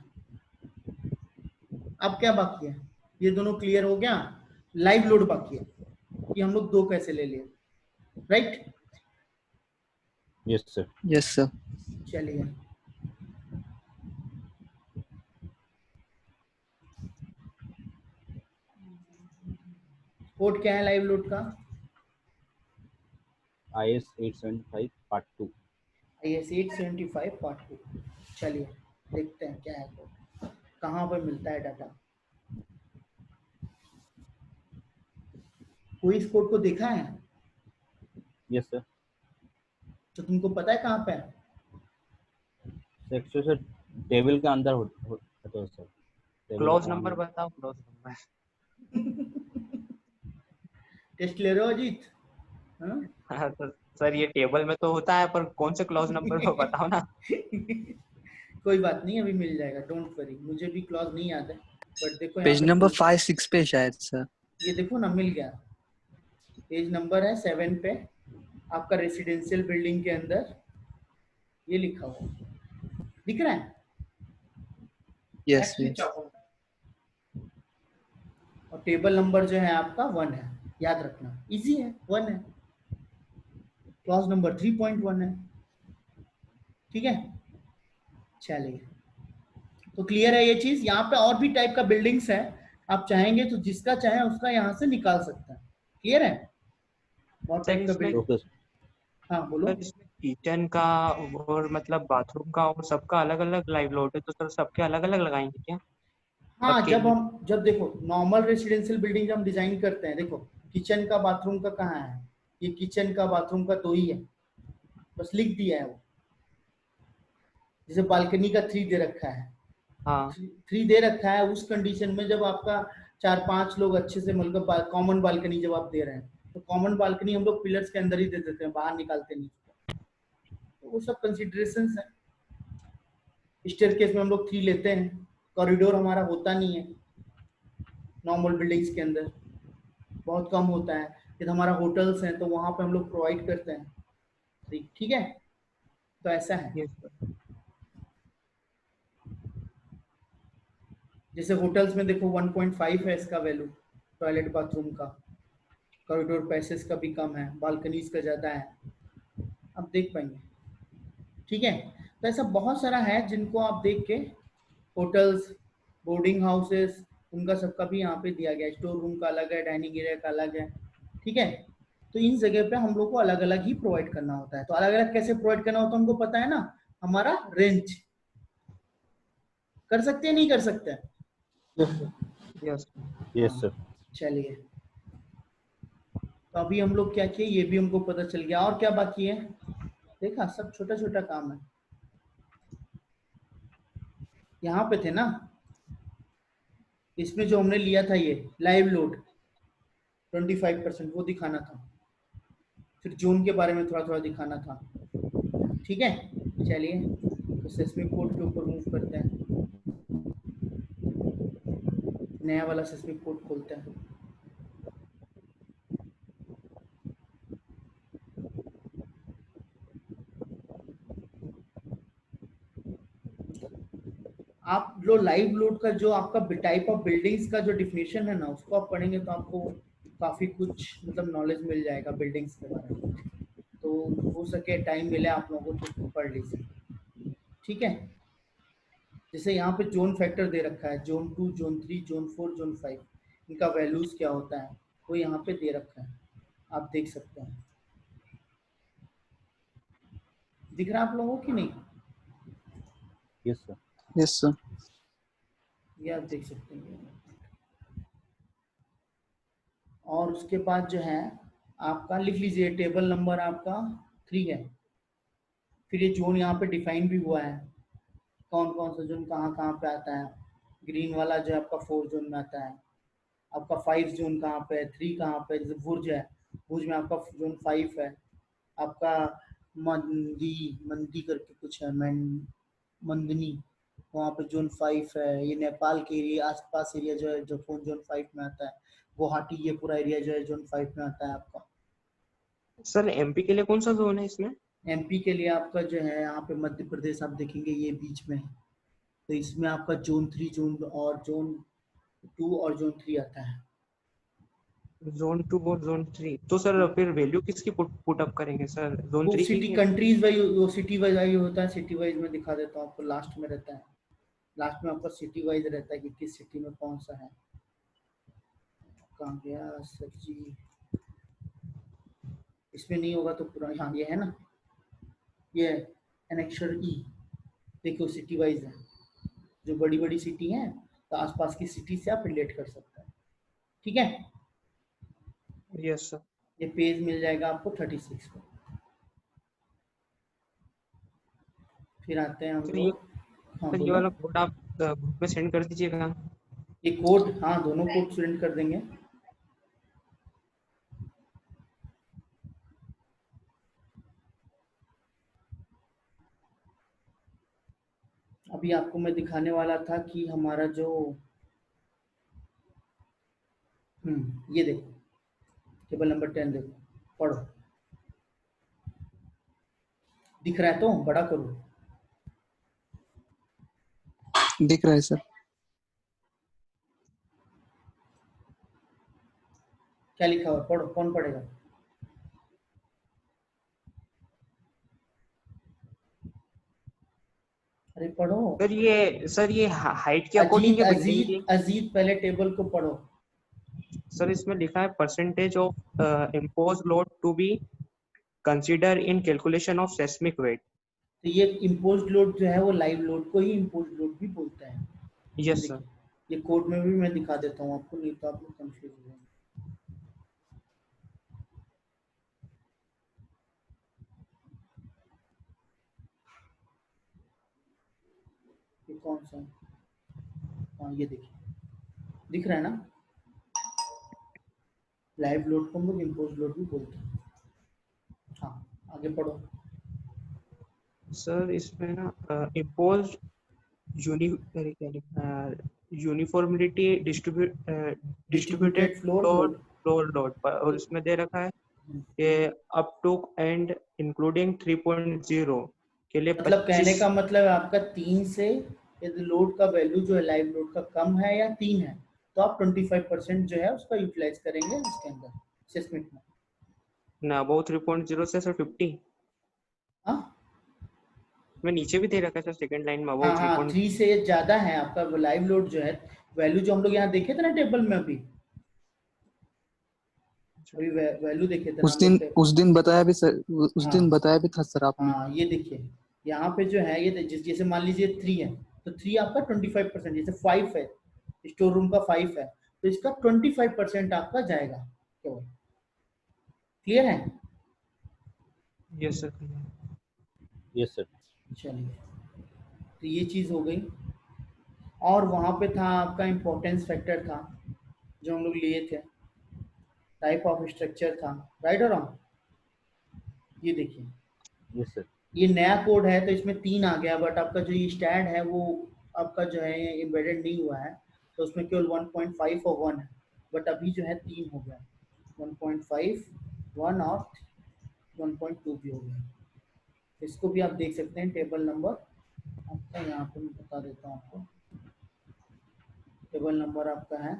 अब क्या बाकी है, ये दोनों क्लियर हो गया, लाइव लोड बाकी है कि कि हम लोग 2 कैसे ले लिए, right? Yes sir. Yes sir. चलिए कोड क्या है लाइव लोड का? IS 875 part 2। IS 875 part 2। चलिए देखते हैं क्या है कोड, कहाँ पर मिलता है डाटा। कोई इस कोड को देखा है? Yes sir. तो तुमको पता है कहाँ पे है? एक्चुअली सर टेबल के अंदर होता है सर। क्लोज नंबर बताओ, क्लोज नंबर। टेस्ट ले रहे हो अजीत? हाँ? हाँ तो सर ये टेबल में तो होता है, पर कौन से क्लोज नंबर वो बताओ ना। कोई बात नहीं, अभी मिल जाएगा, डोंट वरी। मुझे भी क्लॉज नहीं याद है, बट देखो यहाँ पेज पे नंबर 5-6 पे शायद सर। ये देखो ना, मिल गया। पेज नंबर है 7 पे, आपका रेसिडेंशियल बिल्डिंग के अंदर ये लिखा हुआ दिख रहा है। Yes yes. और टेबल नंबर जो है आपका 1 है, याद रखना, इजी है, 1 है। क्लॉज नंबर 3.1 है, ठीक है। चलिए तो क्लियर है ये चीज। यहाँ पे और भी टाइप का बिल्डिंग्स है, आप चाहेंगे तो जिसका चाहे उसका यहाँ से निकाल सकते हैं। क्लियर है? बहुत सर टाइप का इसमें बिल्डिंग। ओके हाँ बोलो। सर इसमें किचन का और मतलब बाथरूम का और सबका अलग अलग लाइव लोड है, तो सर सबके अलग अलग लगाएंगे क्या? हाँ, सबके लिए? जब देखो नॉर्मल रेसिडेंशियल बिल्डिंग जब हम डिजाइन करते हैं, देखो किचन का बाथरूम का कहाँ है, ये किचन का बाथरूम का 2 ही है, बस लिख दिया है वो। जैसे बालकनी का 3 दे रखा है, हाँ 3 दे रखा है, उस कंडीशन में जब आपका 4-5 लोग अच्छे से मतलब कॉमन बालकनी जब आप दे रहे हैं, तो कॉमन बालकनी हम लोग पिलर्स के अंदर ही दे देते हैं, बाहर निकालते नहीं। तो वो सब कंसिडरेशंस है। स्टेयरकेस में हम लोग 3 लेते हैं, कॉरिडोर हमारा होता नहीं है नॉर्मल बिल्डिंग्स के अंदर, बहुत कम होता है। यदि हमारा होटल्स हैं तो वहां पे हम लोग प्रोवाइड करते हैं, ठीक है। तो ऐसा है, यस सर। जैसे होटल्स में देखो 1.5 है इसका वैल्यू, टॉयलेट बाथरूम का, कॉरिडोर पैसेज का भी कम है, बालकनीज का ज़्यादा है, आप देख पाएंगे, ठीक है। तो ऐसा बहुत सारा है जिनको आप देख के, होटल्स, बोर्डिंग हाउसेस, उनका सबका भी यहाँ पे दिया गया है। स्टोर रूम का अलग है, डाइनिंग एरिया का अलग है, ठीक है। तो इन जगह पे हम लोग को अलग अलग ही प्रोवाइड करना होता है। तो अलग अलग कैसे प्रोवाइड करना होता है हमको पता है ना, हमारा रेंज कर सकते हैं, नहीं कर सकते हैं? Yes yes sir. चलिए तो अभी हम लोग क्या किए, ये भी हमको पता चल गया। और क्या बाकी है? देखा, सब छोटा छोटा काम है। यहाँ पे थे ना, इसमें जो हमने लिया था ये लाइव लोड 25%, वो दिखाना था। फिर जोन के बारे में थोड़ा थोड़ा दिखाना था, ठीक है। चलिए तो सेस्मिक कोड के ऊपर मूव करते हैं, नया वाला सेस्मिक कोड खोलते हैं। आप लो लाइव लोड का जो आपका टाइप ऑफ बिल्डिंग्स का जो डिफिनेशन है ना, उसको आप पढ़ेंगे तो आपको काफी कुछ मतलब नॉलेज मिल जाएगा बिल्डिंग्स के बारे में। तो हो सके टाइम मिले आप लोगों को तो पढ़ लीजिए, ठीक है। जैसे यहाँ पे जोन फैक्टर दे रखा है, जोन 2, जोन 3, जोन 4, जोन 5, इनका वैल्यूज क्या होता है वो यहाँ पे दे रखा है, आप देख सकते हैं। दिख रहा है आप लोगों की नहीं? Yes sir. Yes sir. ये आप देख सकते हैं। और उसके बाद जो है आपका लिख लीजिए, टेबल नंबर आपका 3 है। फिर ये जोन यहाँ पे डिफाइन भी हुआ है, कौन कौन सा जोन कहाँ कहाँ पे आता है। ग्रीन वाला जो आपका 4 जोन में आता है, आपका 5 जोन कहाँ पे है, 3 कहाँ पे, जैसे भुज है, भुज में आपका जोन 5 है। आपका मंदी करके कुछ है, मंदनी, वहाँ पे जोन 5 है। ये नेपाल के एरिया आसपास एरिया जो है, जो जोन 5 में आता है। गुवाहाटी ये पूरा एरिया जो है जोन 5 में आता है आपका। सर एमपी के लिए कौन सा जोन है इसमें? एमपी के लिए आपका जो है यहाँ पे मध्य प्रदेश, आप देखेंगे ये बीच में है, तो इसमें आपका जोन 3, जोन 2 और जोन 3 आता है। जोन 2 और जोन 3, तो सर फिर वैल्यू किसकी पुट अप करेंगे सर, जोन वो 3 सिटी की? कंट्रीज वाइज, वो सिटी वाइज होता है। सिटी वाइज में दिखा देता हूँ आपको, लास्ट में रहता है। लास्ट में आपका सिटी वाइज रहता है कि किस सिटी में कौन सा है। कहाँ गया सर जी, इसमें नहीं होगा तो पूरा, हाँ ये है ना, ये एनेक्शर ई, देखो सिटी वाइज है। जो बड़ी बड़ी सिटी है तो आसपास की सिटी से आप रिलेट कर सकते हैं। ठीक है, यस सर। ये पेज मिल जाएगा आपको 36 को। फिर आते हैं हम सर ये लोग, हाँ सर ये बोलो। वाला कोड आप ग्रुप में सेंड कर दीजिएगा। ये कोड, हाँ दोनों कोड सेंड कर देंगे। अभी आपको मैं दिखाने वाला था कि हमारा जो ये देखो टेबल नंबर 10 देखो, पढ़ो। दिख रहा है तो बड़ा करो। दिख रहा है सर। क्या लिखा हुआ है? पढ़ो, कौन पढ़ेगा? अरे पढ़ो। सर ये हाइट के अकॉर्डिंग अजीत या बिल्डिंग की? अजीत अजीत पहले टेबल को पढ़ो। सर इसमें लिखा है percentage of impose load to be consider in calculation of seismic weight. तो ये इम्पोज्ड लोड जो है वो लाइव लोड को ही इम्पोज्ड लोड भी बोलते हैं। Yes sir. देखिए, ये कोड में भी मैं दिखा देता हूँ आपको, नहीं तो आप लोग कंफ्यूज हो जाएंगे। ये कौन सा है? हाँ ये देखिए, दिख रहा है ना। लाइव लोड को हम लोग इम्पोज्ड लोड भी बोलते हैं। हाँ आगे पढ़ो। सर इसमें ना impose यूनिफॉर्मिलिटी distributed distributed floor floor load. Floor load, और इसमें दे रखा है कि अप टू एंड इंक्लूडिंग 3.0 के लिए मतलब कहने 25। का मतलब है आपका 3 से, यदि लोड का वैल्यू जो है लाइव लोड का कम है या 3 है, तो आप 25% जो है उसका यूटिलाइज करेंगे इसके अंदर असेसमेंट में। ना अबाउ 3.0 से सर 50 हाँ में नीचे भी दे रखा है सर, सेकंड लाइन में अबाउ हाँ 3 हाँ, पॉइंट। 3 से ज्यादा है आपका लाइव लोड जो है, वैल्यू जो हम लोग यहाँ देखे थे ना टेबल में, अभी अभी वैल्यू देखे थे ना हम लोग उस दिन बताया भी सर, उस हाँ दिन बताया भी था सर आपने। हाँ, ये देखिए यहाँ पे जो है, ये जैसे मान लीजिए 3 है, तो 3 आपका 25%, जैसे 5 है, स्टोर रूम का 5 है, तो इसका 25% आपका जाएगा केवल। क्लियर है? Yes sir. Yes sir. चलिए, तो ये चीज हो गई। और वहां पे था आपका इम्पोर्टेंस फैक्टर था जो हम लोग लिए थे, टाइप ऑफ स्ट्रक्चर था, राइट और रॉन्ग? ये देखिए, यस सर। ये नया कोड है तो इसमें 3 आ गया, बट आपका जो ये स्टैंड है वो आपका जो है एम्बेडेड नहीं हुआ है, तो उसमें केवल 1.5 और 1 है, बट अभी जो है 3 हो गया, 1.5, 1 और 1.2 भी हो गया। इसको भी आप देख सकते हैं, टेबल नंबर आपका यहाँ पे मैं बता देता हूँ आपको। टेबल नंबर आपका है,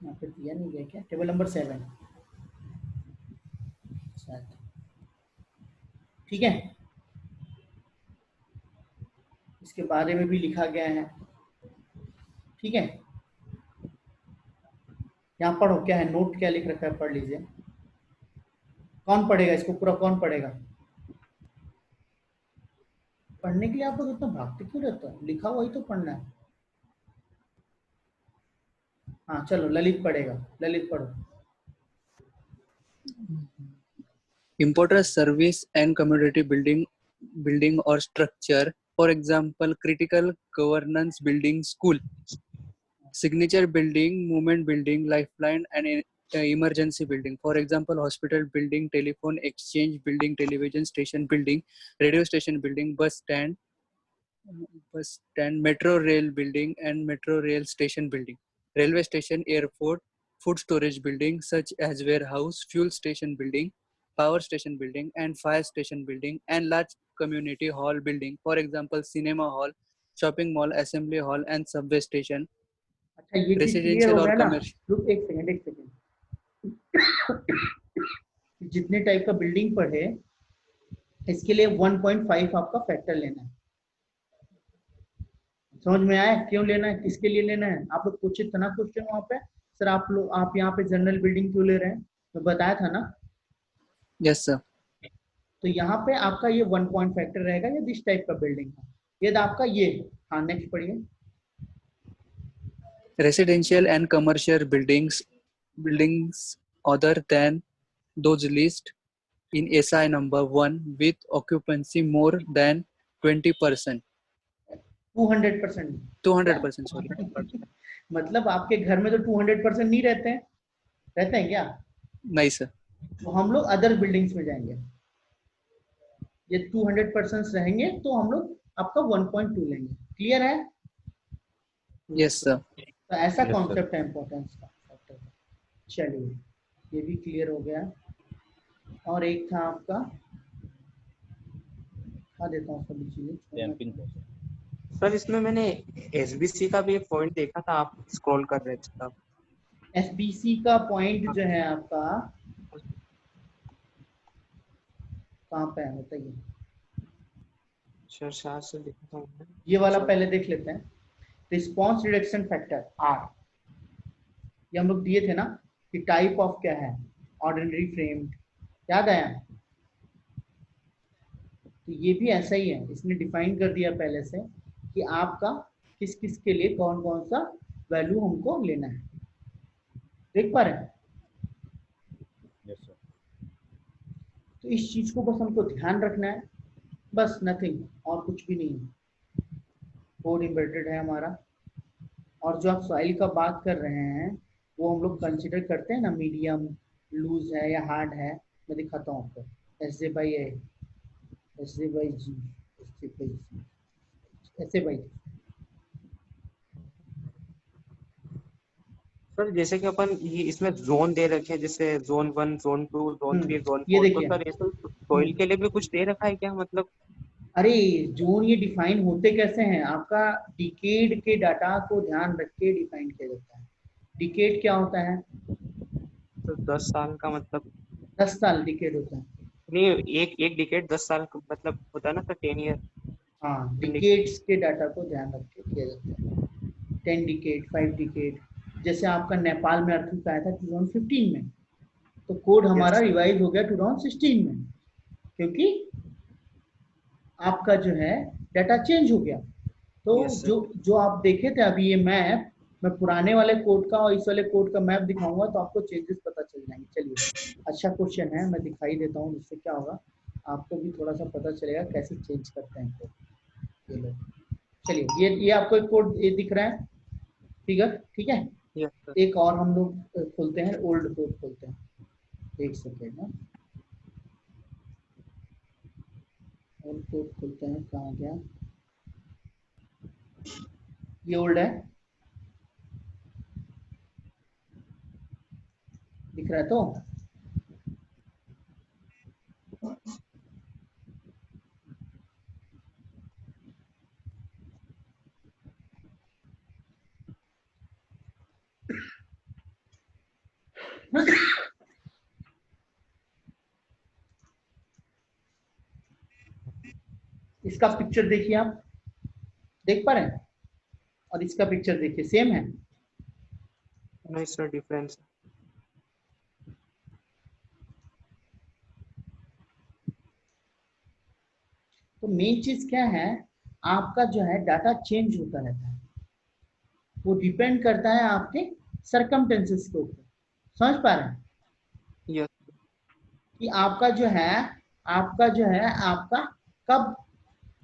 यहाँ पे दिया नहीं गया क्या, टेबल नंबर 7 शायद। ठीक है, इसके बारे में भी लिखा गया है। ठीक है, यहाँ पढ़ो क्या है, नोट क्या लिख रखा है, पढ़ लीजिए। कौन पढ़ेगा इसको पूरा, कौन पढ़ेगा? पढ़ने के लिए आप लोग इतना भागते क्यों रहते हो, लिखा हुआ ही तो पढ़ना है। हाँ चलो, ललित पढ़ेगा, ललित पढ़ो। Important service and community building or structure. For example, critical governance building, school, signature building, movement building, lifeline, and emergency building. For example, hospital building, telephone exchange building, television station building, radio station building, bus stand, metro rail building, and metro rail station building. Railway station, airport, food storage building such as warehouse, fuel station building, power station building, and fire station building, and large community hall building. For example, cinema hall, shopping mall, assembly hall, and subway station. अच्छा ये चीज clear residential हो और गया ना? Commercial. रुक एक second. जितने टाइप का बिल्डिंग पढ़े इसके लिए 1.5 आपका फैक्टर लेना है। समझ में आया क्यों लेना है, किसके लिए लेना है? आप लोग पूछे था ना क्वेश्चन वहां पे, सर आप यहाँ पे जनरल बिल्डिंग क्यों ले रहे हैं, तो बताया था ना। Yes sir. तो यहाँ पे आपका ये 1 पॉइंट फैक्टर रहेगा ये दिस टाइप का बिल्डिंग है, ये आपका ये। हाँ नेक्स्ट पढ़िए। Residential and commercial buildings other than those listed in SI number 1 with occupancy more than 20%. 200%। 200%, sorry. मतलब आपके घर में तो 200% नहीं रहते हैं, रहते हैं क्या? नहीं सर। तो हम लोग अदर बिल्डिंग्स में जाएंगे, ये 200% रहेंगे तो हम लोग आपका 1.2 लेंगे। क्लियर है? Yes sir. तो ऐसा Yes, sir. कॉन्सेप्ट है इम्पोर्टेंस का। चलिए ये भी क्लियर हो गया। और एक था आपका, दिखा देता हूँ सभी चीजें। Damping process. सर इसमें मैंने एसबीसी का भी एक पॉइंट देखा था, आप स्क्रॉल कर रहे थे तब। एसबीसी का पॉइंट जो है आपका कहाँ पे है बताइए? सर शायद से देखा था मैंने। ये वाला पहले देख लेते हैं। रिस्पॉन्स रिडक्शन फैक्टर आर, ये हम लोग दिए थे ना कि टाइप ऑफ क्या है, ऑर्डिनरी फ्रेम्ड, याद आया? तो ये भी ऐसा ही है, इसने डिफाइन कर दिया पहले से कि आपका किस किस के लिए कौन कौन सा वैल्यू हमको लेना है। देख पा रहे हैं? Yes sir. तो इस चीज को बस हमको ध्यान रखना है, बस नथिंग, और कुछ भी नहीं है। कोड एम्बेडेड है हमारा। और जो आप सॉइल का बात कर रहे हैं वो हम लोग कंसिडर करते हैं ना, मीडियम, लूज है या हार्ड है। मैं दिखाता हूँ आपको। S J by A, S J by G, S J by G, ऐसे बाई। सर जैसे कि अपन ये इसमें जोन दे रखे हैं, जैसे जोन 1, जोन 2, जोन 3, जोन ये 4, तो देखिए। सर ये सॉइल के लिए भी कुछ दे रखा है क्या, मतलब? अरे जोन ये डिफाइन होते कैसे हैं? आपका डिकेड के डाटा को ध्यान रख के डिफाइन किया जाता है। डिकेड क्या होता है? तो 10 साल का मतलब? 10 साल डिकेड होता है। नहीं, एक एक डिकेड 10 साल का मतलब होता है ना सर, 10 ईयर। हाँ डिकेड्स के डाटा को ध्यान रख के किया जाता है। 10 डिकेड, 5 डिकेड। जैसे आपका नेपाल में अर्थक्वेक आया था 2015 में, तो कोड हमारा रिवाइज हो गया 2016 में, क्योंकि आपका जो है डाटा चेंज हो गया। तो Yes, sir. जो आप देखे थे अभी ये मैप, मैं पुराने वाले कोड का और इस वाले कोड का मैप दिखाऊंगा तो आपको चेंजेस पता चल जाएंगे। चलिए अच्छा क्वेश्चन है, मैं दिखाई देता हूँ, जिससे क्या होगा आपको भी थोड़ा सा पता चलेगा कैसे चेंज करते हैं कोड ये लोग। चलिए ये आपको एक कोड ये दिख रहा है फिगर, ठीक है? Yes, sir. एक और हम लोग खोलते हैं, ओल्ड कोड खोलते हैं। एक सेकेंड ना, ओल्ड कोड खोलते हैं। कहाँ गया? ये ओल्ड है, दिख रहा है तो? इसका पिक्चर देखिए, आप देख पा रहे हैं? और इसका पिक्चर देखिए, सेम है? नहीं सर, डिफरेंस। तो मेन चीज क्या है, आपका जो है डाटा चेंज होता रहता है, वो डिपेंड करता है आपके सरकमटेंसेस के ऊपर। समझ पा रहे हैं? Yes. कि आपका जो है आपका कब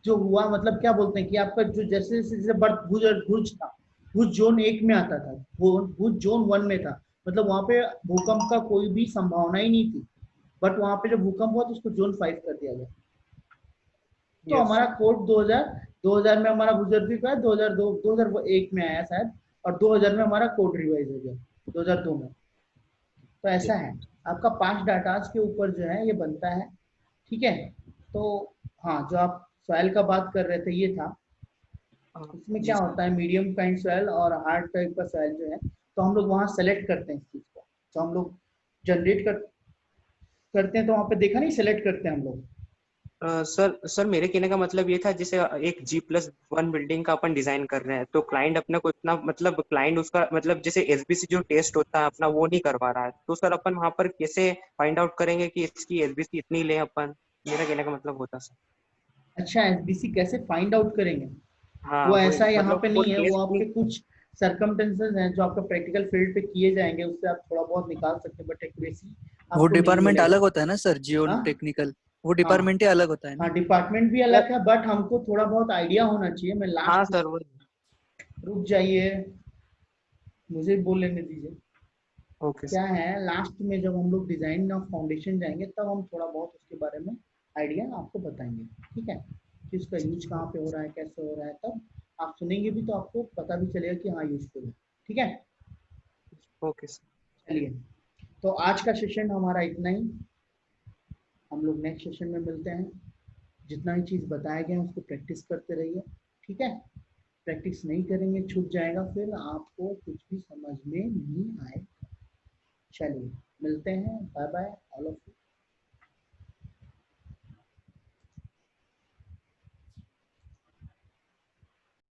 जो हुआ, मतलब क्या बोलते हैं कि आपका जो जैसे जैसे बर्थ भुज था, भुज जोन 1 में आता था, भुज जोन 1 में था, मतलब वहां पे भूकंप का कोई भी संभावना ही नहीं थी। बट वहां पे जब भूकंप हुआ तो उसको जोन 5 कर दिया गया। तो Yes. हमारा कोड 2000 में हमारा बुजुर्ग का 2001 में आया शायद, और 2000 में हमारा कोड रिवाइज हो गया 2002 में। तो ऐसा है आपका 5 डाटाज के ऊपर जो है ये बनता है, ठीक है? तो हाँ, जो आप सॉइल का बात कर रहे थे ये था। इसमें क्या होता है, मीडियम काइंड सॉइल और हार्ड टाइप का सॉइल जो है, तो हम लोग वहाँ सेलेक्ट करते हैं इस चीज को। तो हम लोग जनरेट करते हैं, तो वहाँ पे देखा नहीं, सेलेक्ट करते हैं हम लोग। सर मेरे कहने का मतलब ये था, जैसे एक G+1 बिल्डिंग का अपन डिजाइन कर रहे हैं, तो क्लाइंट अपने को इतना मतलब क्लाइंट उसका मतलब जैसे SBC जो टेस्ट होता है अपना वो नहीं करवा रहा है, तो सर अपन वहाँ पर कैसे फाइंड आउट करेंगे कि इसकी SBC इतनी ले अपन? मेरा कहने का मतलब होता सर। अच्छा, एसबीसी कैसे फाइंड आउट करेंगे? हाँ वो वो ऐसा यहाँ मतलब पे वो नहीं है, वो टेस्ट आपके कुछ सर्कमटेंसेस हैं जो आपका प्रैक्टिकल फील्ड पे किए जाएंगे, उससे आप थोड़ा बहुत निकाल सकते हैं, बट एक्यूरेसी वो आपको नहीं डिपार्टमेंट मिलेगा। अलग होता है ना सर, जियो हाँ टेक्निकल, वो हाँ डिपार्टमेंट ही अलग होता है ना। हाँ, डिपार्टमेंट भी अलग है, बट हमको थोड़ा बहुत आइडिया होना चाहिए। मैं हाँ लास्ट, सर वो रुक जाइए, मुझे बोल लेने दीजिए। ओके क्या सर। है, लास्ट में जब हम लोग डिजाइन ऑफ फाउंडेशन जाएंगे, तब हम थोड़ा बहुत उसके बारे में आइडिया आपको बताएंगे, ठीक है, कि उसका यूज कहाँ पे हो रहा है, कैसे हो रहा है। तब आप सुनेंगे भी तो आपको पता भी चलेगा कि हाँ यूजफुल है, ठीक है। Okay sir. चलिए, तो आज का सेशन हमारा इतना ही। हम लोग नेक्स्ट सेशन में मिलते हैं। जितना भी चीज़ बताया गया उसको प्रैक्टिस करते रहिए, ठीक है। प्रैक्टिस नहीं करेंगे छूट जाएगा, फिर आपको कुछ भी समझ में नहीं आएगा। चलिए, मिलते हैं, bye bye all of you.